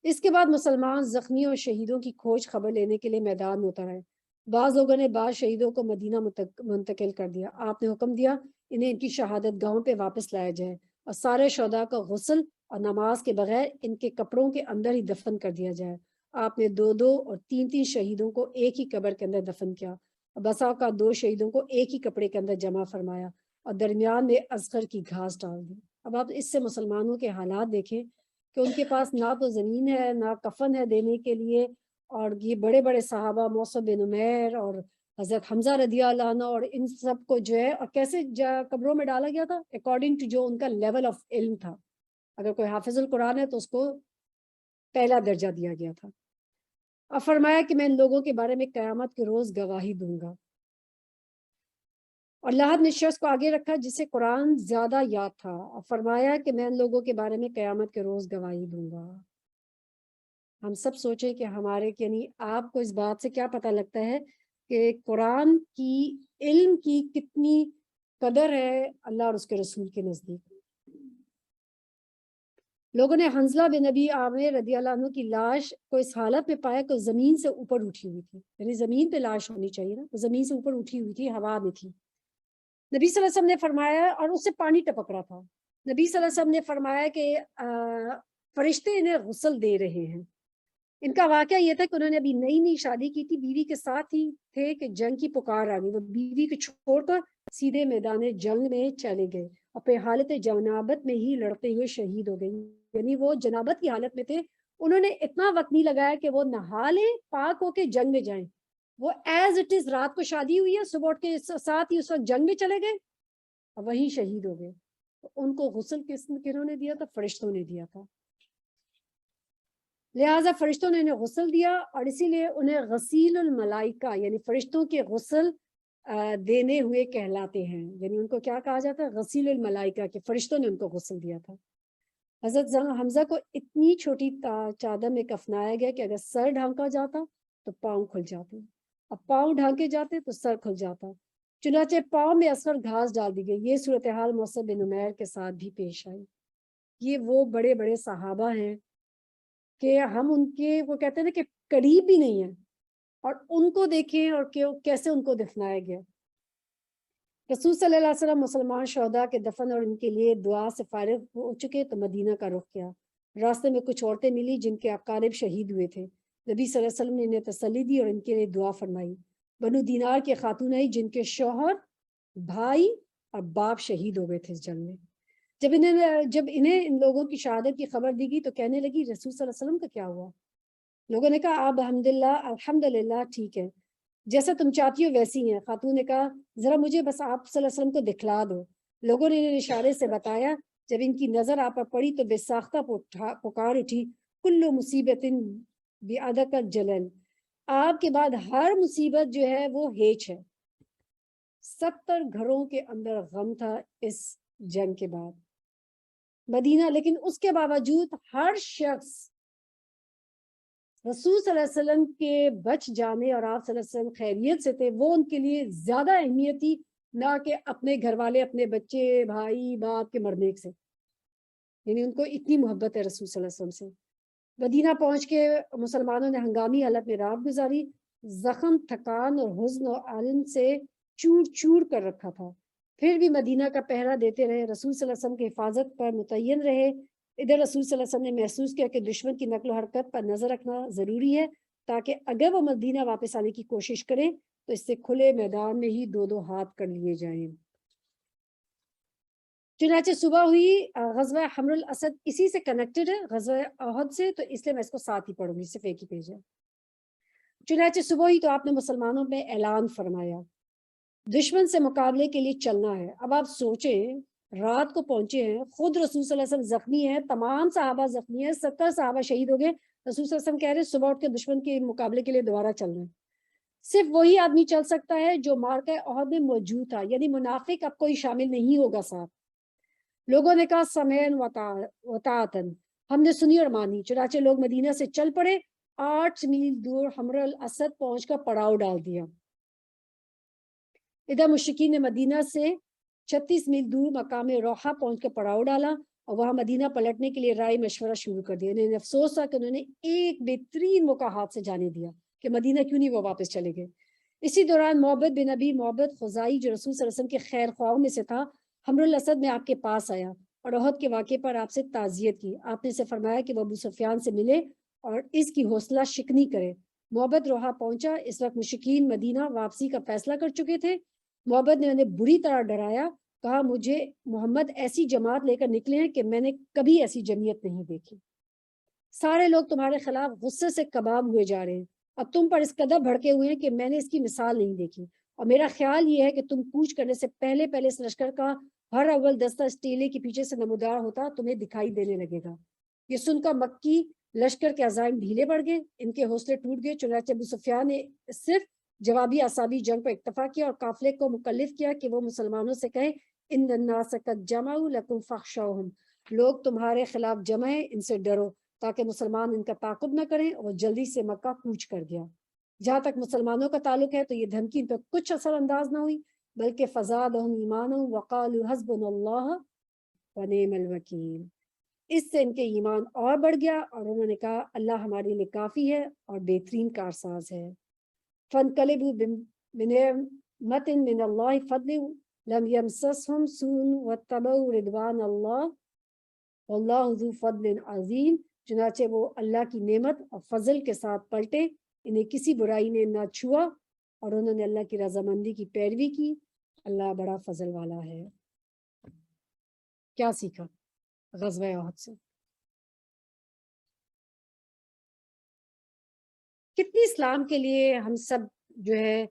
اس کے بعد مسلمان زخمیوں اور شہیدوں کی کھوج خبر لینے کے لیے میدان میں اتر آئے. بعض لوگوں نے بعض شہیدوں کو مدینہ منتقل کر دیا. آپ نے حکم دیا انہیں ان کی شہادت گاہوں پہ واپس لایا جائے اور سارے شہداء کا غسل اور نماز کے بغیر ان کے کپڑوں کے اندر ہی دفن کر دیا جائے. آپ نے 2 اور 3 شہیدوں کو ایک ہی قبر کے اندر دفن کیا اور بسا کا 2 شہیدوں کو ایک ہی کپڑے کے اندر جمع فرمایا اور درمیان میں اصغر کی گھاس ڈال دی. اب آپ اس سے مسلمانوں کے حالات دیکھیں کہ ان کے پاس نہ تو زمین ہے نہ کفن ہے دینے کے لیے, اور یہ بڑے بڑے صحابہ موصب بن عمیر اور حضرت حمزہ رضی اللہ عنہ اور ان سب کو جو ہے اور کیسے قبروں میں ڈالا گیا تھا اکارڈنگ ٹو جو ان کا لیول آف علم تھا. اگر کوئی حافظ القرآن ہے تو اس کو پہلا درجہ دیا گیا تھا. اور فرمایا کہ میں ان لوگوں کے بارے میں قیامت کے روز گواہی دوں گا. اور اللہ نے شخص کو آگے رکھا جسے قرآن زیادہ یاد تھا اور فرمایا کہ میں ان لوگوں کے بارے میں قیامت کے روز گواہی دوں گا. ہم سب سوچیں کہ ہمارے یعنی آپ کو اس بات سے کیا پتہ لگتا ہے کہ قرآن کی علم کی کتنی قدر ہے اللہ اور اس کے رسول کے نزدیک. لوگوں نے حنظلہ بن نبی عامر رضی اللہ عنہ کی لاش کو اس حالت میں پایا کہ زمین سے اوپر اٹھی ہوئی تھی, یعنی زمین پہ لاش ہونی چاہیے نا, زمین سے اوپر اٹھی ہوئی تھی, ہوا میں تھی. نبی صلی اللہ علیہ وسلم نے فرمایا, اور اس سے پانی ٹپک رہا تھا, نبی صلی اللہ علیہ وسلم نے فرمایا کہ فرشتے انہیں غسل دے رہے ہیں. ان کا واقعہ یہ تھا کہ انہوں نے ابھی نئی نئی شادی کی تھی, بیوی کے ساتھ ہی تھے کہ جنگ کی پکار آ گئی. وہ بیوی کو چھوڑ کر سیدھے میدان جنگ میں چلے گئے اور پھر حالت جنابت میں ہی لڑتے ہوئے شہید ہو گئی. یعنی وہ جنابت کی حالت میں تھے, انہوں نے اتنا وقت نہیں لگایا کہ وہ نہا لیں پاک ہو کے جنگ میں جائیں. وہ ایز اٹ از رات کو شادی ہوئی ہے, صبح اٹھ کے ساتھ ہی اس وقت جنگ میں چلے گئے اور وہیں شہید ہو گئے. ان کو غسل کنہوں نے دیا تھا؟ فرشتوں نے دیا تھا. لہٰذا فرشتوں نے انہیں غسل دیا اور اسی لیے انہیں غسیل الملائکہ یعنی فرشتوں کے غسل دینے ہوئے کہلاتے ہیں. یعنی ان کو کیا کہا جاتا ہے؟ غسیل الملائکہ, کہ فرشتوں نے ان کو غسل دیا تھا. حضرت حمزہ کو اتنی چھوٹی چادر میں کفنایا گیا کہ اگر سر ڈھانکا جاتا تو پاؤں کھل جاتے, اور پاؤں ڈھانکے جاتے تو سر کھل جاتا. چنانچہ پاؤں میں اثر گھاس ڈال دی گئی. یہ صورتحال موصب بن عمیر کے ساتھ بھی پیش آئی. یہ وہ بڑے بڑے صحابہ ہیں کہ ہم ان کے وہ کہتے ہیں نا کہ قریب بھی نہیں ہیں, اور ان کو دیکھیں اور کیسے ان کو دفنایا گیا. رسول صلی اللہ علیہ وسلم مسلمان شہداء کے دفن اور ان کے لیے دعا سے فارغ ہو چکے تو مدینہ کا رخ کیا. راستے میں کچھ عورتیں ملی جن کے اقارب شہید ہوئے تھے. نبی صلی اللہ علیہ وسلم نے انہیں تسلی دی اور ان کے لیے دعا فرمائی. بنو دینار کے خاتون آئی جن کے شوہر, بھائی اور باپ شہید ہو گئے تھے اس جنگ میں. جب انہیں ان لوگوں کی شہادت کی خبر دی گئی تو کہنے لگی رسول صلی اللہ علیہ وسلم کا کیا ہوا؟ لوگوں نے کہا آپ الحمدللہ ٹھیک ہے, جیسا تم چاہتی ہو ویسی ہیں. خاتون نے کہا ذرا مجھے بس آپ صلی اللہ علیہ وسلم کو دکھلا دو. لوگوں نے انہیں اشارے سے بتایا. جب ان کی نظر آپ پر پڑی تو بے ساختہ پکار اٹھی, کل مصیبت بعدک جلل, آپ کے بعد ہر مصیبت جو ہے وہ ہیچ ہے. 70 گھروں کے اندر غم تھا اس جنگ کے بعد مدینہ, لیکن اس کے باوجود ہر شخص رسول صلی اللہ علیہ وسلم کے بچ جانے اور آپ صلی اللہ علیہ وسلم خیریت سے تھے, وہ ان کے لیے زیادہ اہمیت تھی نہ کہ اپنے گھر والے, اپنے بچے, بھائی, باپ کے مرنے سے. یعنی ان کو اتنی محبت ہے رسول صلی اللہ علیہ وسلم سے. مدینہ پہنچ کے مسلمانوں نے ہنگامی حالت میں رات گزاری. زخم, تھکان اور حزن و عالم سے چور چور کر رکھا تھا, پھر بھی مدینہ کا پہرا دیتے رہے. رسول صلی اللہ علیہ وسلم کی حفاظت پر متعین رہے. ادھر رسول صلی اللہ علیہ وسلم نے محسوس کیا کہ دشمن کی نقل و حرکت پر نظر رکھنا ضروری ہے تاکہ اگر وہ مدینہ واپس آنے کی کوشش کریں تو اس سے کھلے میدان میں ہی 2 ہاتھ کر لیے جائیں. چنانچہ صبح ہوئی. غزوہ حمر الاسد اسی سے کنیکٹڈ ہے غزوہ احد سے, تو اس لیے میں اس کو ساتھ ہی پڑھوں گی, صرف ایک ہی پیج ہے. چنانچہ صبح ہی تو آپ نے مسلمانوں میں اعلان فرمایا دشمن سے مقابلے کے لیے چلنا ہے. اب آپ سوچیں رات کو پہنچے ہیں, خود رسول صلی اللہ علیہ وسلم زخمی ہیں, تمام صحابہ زخمی ہیں, 70 صحابہ شہید ہو گئے. رسول صلی اللہ علیہ وسلم کہہ رہے ہیں صبح اٹھ کے دشمن کے مقابلے کے لیے دوبارہ چلنا ہے. صرف وہی آدمی چل سکتا ہے جو مارکہ احد میں موجود تھا, یعنی منافق اب کوئی شامل نہیں ہوگا ساتھ. لوگوں نے کہا سمعن وطاعتن, ہم نے سنی اور مانی. چنانچہ لوگ مدینہ سے چل پڑے, 8 میل دور حمر الاسد پہنچ کر پڑاؤ ڈال دیا. ادھر مشرکین نے مدینہ سے 36 میل دور مقام روحہ پہنچ کر پڑاؤ ڈالا اور وہاں مدینہ پلٹنے کے لیے رائے مشورہ شروع کر دیا. انہیں افسوس تھا کہ انہوں نے ایک بہترین موقع ہاتھ سے جانے دیا کہ مدینہ کیوں نہیں وہ واپس چلے گئے. اسی دوران محبت بن نبی محبت خزائی جو رسول صلی اللہ علیہ وسلم کے خیر خواہوں میں سے تھا, حمر الاسد میں آپ کے پاس آیا اور احد کے واقعے پر آپ سے تعزیت کی. آپ نے اسے فرمایا کہ وہ ابو سفیان سے ملے اور اس کی حوصلہ شکنی کرے. محبت روحہ پہنچا. اس وقت مشرکین مدینہ واپسی کا فیصلہ کر چکے تھے. محبت نے انہیں بری طرح ڈرایا, کہا مجھے محمد ایسی جماعت لے کر نکلے ہیں کہ میں نے کبھی ایسی جمعیت نہیں دیکھی. سارے لوگ تمہارے خلاف غصے سے کباب ہوئے جا رہے ہیں. اب تم پر اس قدر بھڑکے ہوئے ہیں کہ میں نے اس کی مثال نہیں دیکھی, اور میرا خیال یہ ہے کہ تم کوچ کرنے سے پہلے اس لشکر کا ہر اول دستہ اس ٹیلے کے پیچھے سے نمودار ہوتا تمہیں دکھائی دینے لگے گا. یہ سن کر مکی لشکر کے عزائم ڈھیلے پڑ گئے, ان کے حوصلے ٹوٹ گئے. چنانچہ ابو سفیان نے صرف جوابی اعصابی جنگ پر اکتفا کیا اور قافلے کو مکلف کیا کہ وہ مسلمانوں سے کہے ان الناس قد جمعوا لکم فاخشوہم, لوگ تمہارے خلاف جمع ہیں, ان سے ڈرو, تاکہ مسلمان ان کا تعاقب نہ کریں. اور جلدی سے مکہ کوچ کر گیا. جہاں تک مسلمانوں کا تعلق ہے تو یہ دھمکی ان پر کچھ اثر انداز نہ ہوئی, بلکہ فزادہم ایمانا وقالوا حسبنا اللہ ونعم الوکیل, اس سے ان کے ایمان اور بڑھ گیا اور انہوں نے کہا اللہ ہمارے لیے کافی ہے اور بہترین کارساز ہے. فانقلبوا بنعمت من اللہ فضل لم یمسسہم سوء واتبعوا رضوان اللہ واللہ ذو فضل عظیم. چنانچہ وہ اللہ کی نعمت اور فضل کے ساتھ پلٹے, انہیں کسی برائی نے نہ چھوا اور انہوں نے اللہ کی رضامندی کی پیروی کی. اللہ بڑا فضل والا ہے. کیا سیکھا غزوہ احد سے؟ کتنی اسلام کے لیے ہم سب جو ہے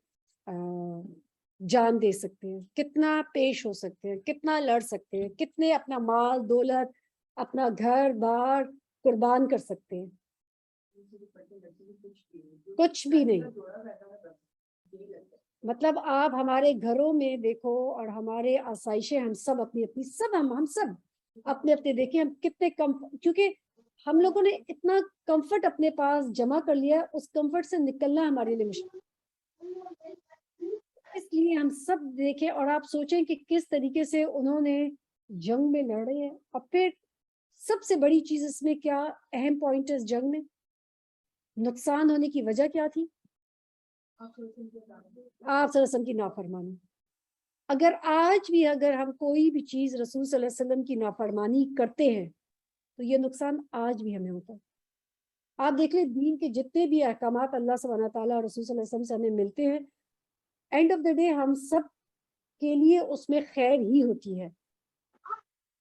جان دے سکتے ہیں, کتنا پیش ہو سکتے ہیں, کتنا لڑ سکتے ہیں, کتنے اپنا مال دولت اپنا گھر بار قربان کر سکتے ہیں. کچھ بھی نہیں. مطلب آپ ہمارے گھروں میں دیکھو اور ہمارے آسائشیں ہم سب اپنی اپنی سب ہم سب اپنے اپنے دیکھیں ہم کتنے کیونکہ ہم لوگوں نے اتنا کمفرٹ اپنے پاس جمع کر لیا, اس کمفرٹ سے نکلنا ہمارے لیے مشکل. اس لیے ہم سب دیکھیں اور آپ سوچیں کہ کس طریقے سے انہوں نے جنگ میں لڑے ہیں. اور پھر سب سے بڑی چیز اس میں کیا اہم پوائنٹ ہے اس جنگ میں, نقصان ہونے کی وجہ کیا تھی؟ آپ صلی اللہ علیہ وسلم کی نافرمانی. اگر آج بھی اگر ہم کوئی بھی چیز رسول صلی اللہ علیہ وسلم کی نافرمانی کرتے ہیں تو یہ نقصان آج بھی ہمیں ہوتا ہے. آپ دیکھ لیں دین کے جتنے بھی احکامات اللہ سبحانہ تعالیٰ اور رسول صلی اللہ علیہ وسلم سے ہمیں ملتے ہیں, اینڈ آف دا ڈے ہم سب کے لیے اس میں خیر ہی ہوتی ہے.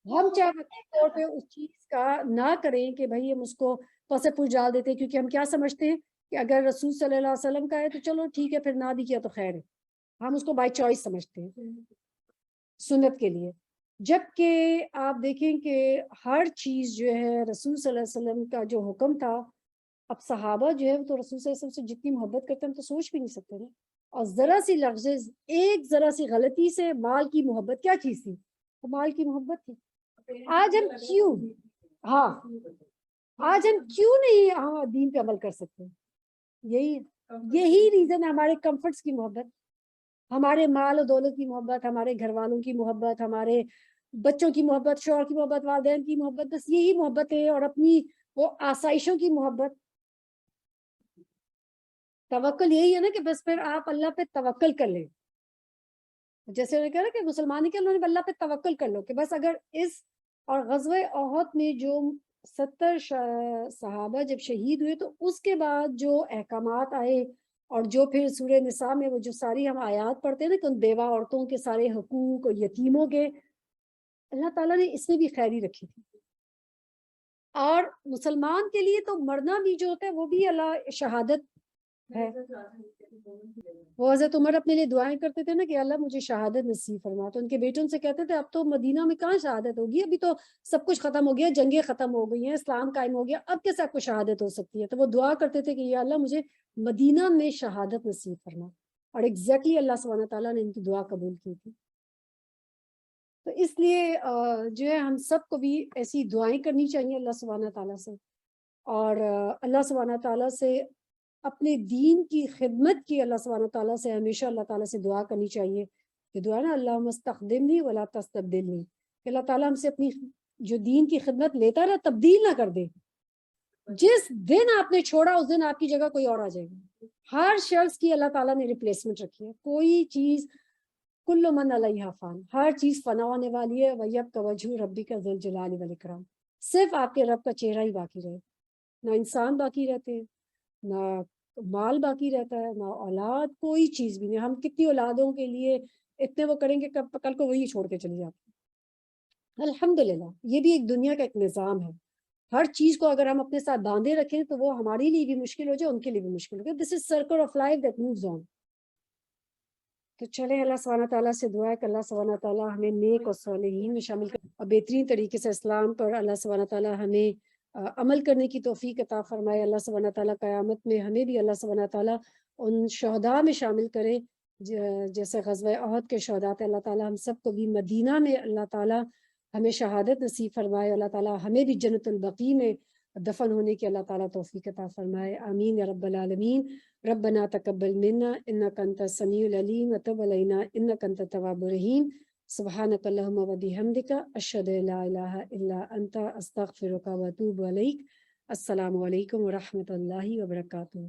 ہم چاہتے طور پہ اس چیز کا نہ کریں کہ بھائی ہم اس کو پس پوچھ ڈال دیتے, کیونکہ ہم کیا سمجھتے ہیں کہ اگر رسول صلی اللہ علیہ وسلم کا ہے تو چلو ٹھیک ہے, پھر نہ بھی کیا تو خیر ہے. ہم اس کو بائی چوائس سمجھتے ہیں سنت کے لیے. جبکہ آپ دیکھیں کہ ہر چیز جو ہے رسول صلی اللہ علیہ وسلم کا جو حکم تھا, اب صحابہ جو ہے تو رسول صلی اللہ علیہ وسلم سے جتنی محبت کرتے ہیں ہم تو سوچ بھی نہیں سکتے نا. اور ذرا سی لفظ, ایک ذرا سی غلطی سے مال کی محبت, کیا چیز تھی وہ مال کی محبت تھی. آج ہم کیوں آج ہم کیوں نہیں دین پہ عمل کر سکتے؟ یہی ریزن ہے, ہمارے کمفرٹس کی محبت, ہمارے مال و دولت کی محبت, ہمارے گھر والوں کی محبت, ہمارے بچوں کی محبت, شوہر کی محبت, والدین کی محبت, بس یہی محبت ہے. اور اپنی وہ آسائشوں کی محبت. توکل یہی ہے نا کہ بس پھر آپ اللہ پہ توکل کر لیں, جیسے انہوں نے کہا نا کہ مسلمان کے انہوں نے اللہ پہ توکل کر لو کہ بس اگر اس. اور غزوہ احد میں جو 70 صحابہ جب شہید ہوئے تو اس کے بعد جو احکامات آئے اور جو پھر سورہ نساء میں وہ جو ساری ہم آیات پڑھتے ہیں نا کہ ان بیوہ عورتوں کے سارے حقوق اور یتیموں کے, اللہ تعالیٰ نے اس میں بھی خیری رکھی تھی. اور مسلمان کے لیے تو مرنا بھی جو ہوتا ہے وہ بھی اللہ شہادت ہے۔ وہ حضرت عمر اپنے لیے دعائیں کرتے تھے نا کہ اللہ مجھے شہادت نصیب فرما، تو ان کے بیٹوں سے کہتے تھے اب تو مدینہ میں کہاں شہادت ہوگی، ابھی تو سب کچھ ختم ہو گیا، جنگیں ختم ہو گئی ہیں، اسلام قائم ہو گیا، اب کیسے آپ کو شہادت ہو سکتی ہے؟ تو وہ دعا کرتے تھے کہ یا اللہ مجھے مدینہ میں شہادت نصیب فرما، اور ایگزیکٹلی اللہ سبحانہ تعالیٰ نے ان کی دعا قبول کی تھی۔ تو اس لیے جو ہے ہم سب کو بھی ایسی دعائیں کرنی چاہیے اللہ سبحانہ تعالیٰ سے، اور اللہ سبحانہ تعالیٰ سے اپنے دین کی خدمت کی اللہ سبحانہ تعالیٰ سے ہمیشہ اللہ تعالیٰ سے دعا کرنی چاہیے۔ یہ دعا نا اللہم استخدمنی ولا تستبدلنی، کہ اللہ تعالیٰ ہم سے اپنی جو دین کی خدمت لیتا رہا تبدیل نہ کر دے، جس دن آپ نے چھوڑا اس دن آپ کی جگہ کوئی اور آ جائے گا۔ ہر شخص کی اللہ تعالیٰ نے ریپلیسمنٹ رکھی ہے، کوئی چیز کل من علیہا فان، ہر چیز فنا ہونے والی ہے، وَيَبْقَى وَجْهُ رَبِّكَ ذُو الْجَلَالِ وَالْإِكْرَامِ، صرف آپ کے رب کا چہرہ ہی باقی رہے، نہ انسان باقی رہتے ہیں، نہ مال باقی رہتا ہے، نہ اولاد، کوئی چیز بھی نہیں۔ ہم کتنی اولادوں کے لیے اتنے وہ کریں گے کل کو وہی چھوڑ کے چلی جاتی ہے۔ الحمدللہ یہ بھی ایک دنیا کا ایک نظام ہے، ہر چیز کو اگر ہم اپنے ساتھ باندھے رکھیں تو وہ ہمارے لیے بھی مشکل ہو جائے، ان کے لیے بھی مشکل ہو جائے۔ This is circle of life that moves on. تو چلیں اللہ سبحانہ تعالیٰ سے دعا ہے کہ اللہ سبحانہ تعالیٰ ہمیں نیک اور صالحین میں شامل کر اور بہترین طریقے سے اسلام پر اللہ سبحانہ تعالیٰ ہمیں عمل کرنے کی توفیق عطا فرمائے۔ اللہ سبحانہ تعالیٰ قیامت میں ہمیں بھی اللہ سبحانہ تعالیٰ ان شہداء میں شامل کرے جیسے غزوہ احد کے شہداء تھے۔ اللہ تعالیٰ ہم سب کو بھی مدینہ میں اللہ تعالیٰ ہمیں شہادت نصیب فرمائے، اللہ تعالیٰ ہمیں بھی جنت البقیع میں دفن ہونے کی اللہ تعالیٰ توفیق عطا فرمائے، آمین یا رب العالمین۔ ربنا تقبل منا انك انت السميع العليم وتب علينا انك انت التواب الرحيم، سبحانك اللهم وبحمدك اشهد ان لا اله الا انت استغفرك واتوب اليك۔ السلام علیکم ورحمۃ اللہ وبرکاتہ۔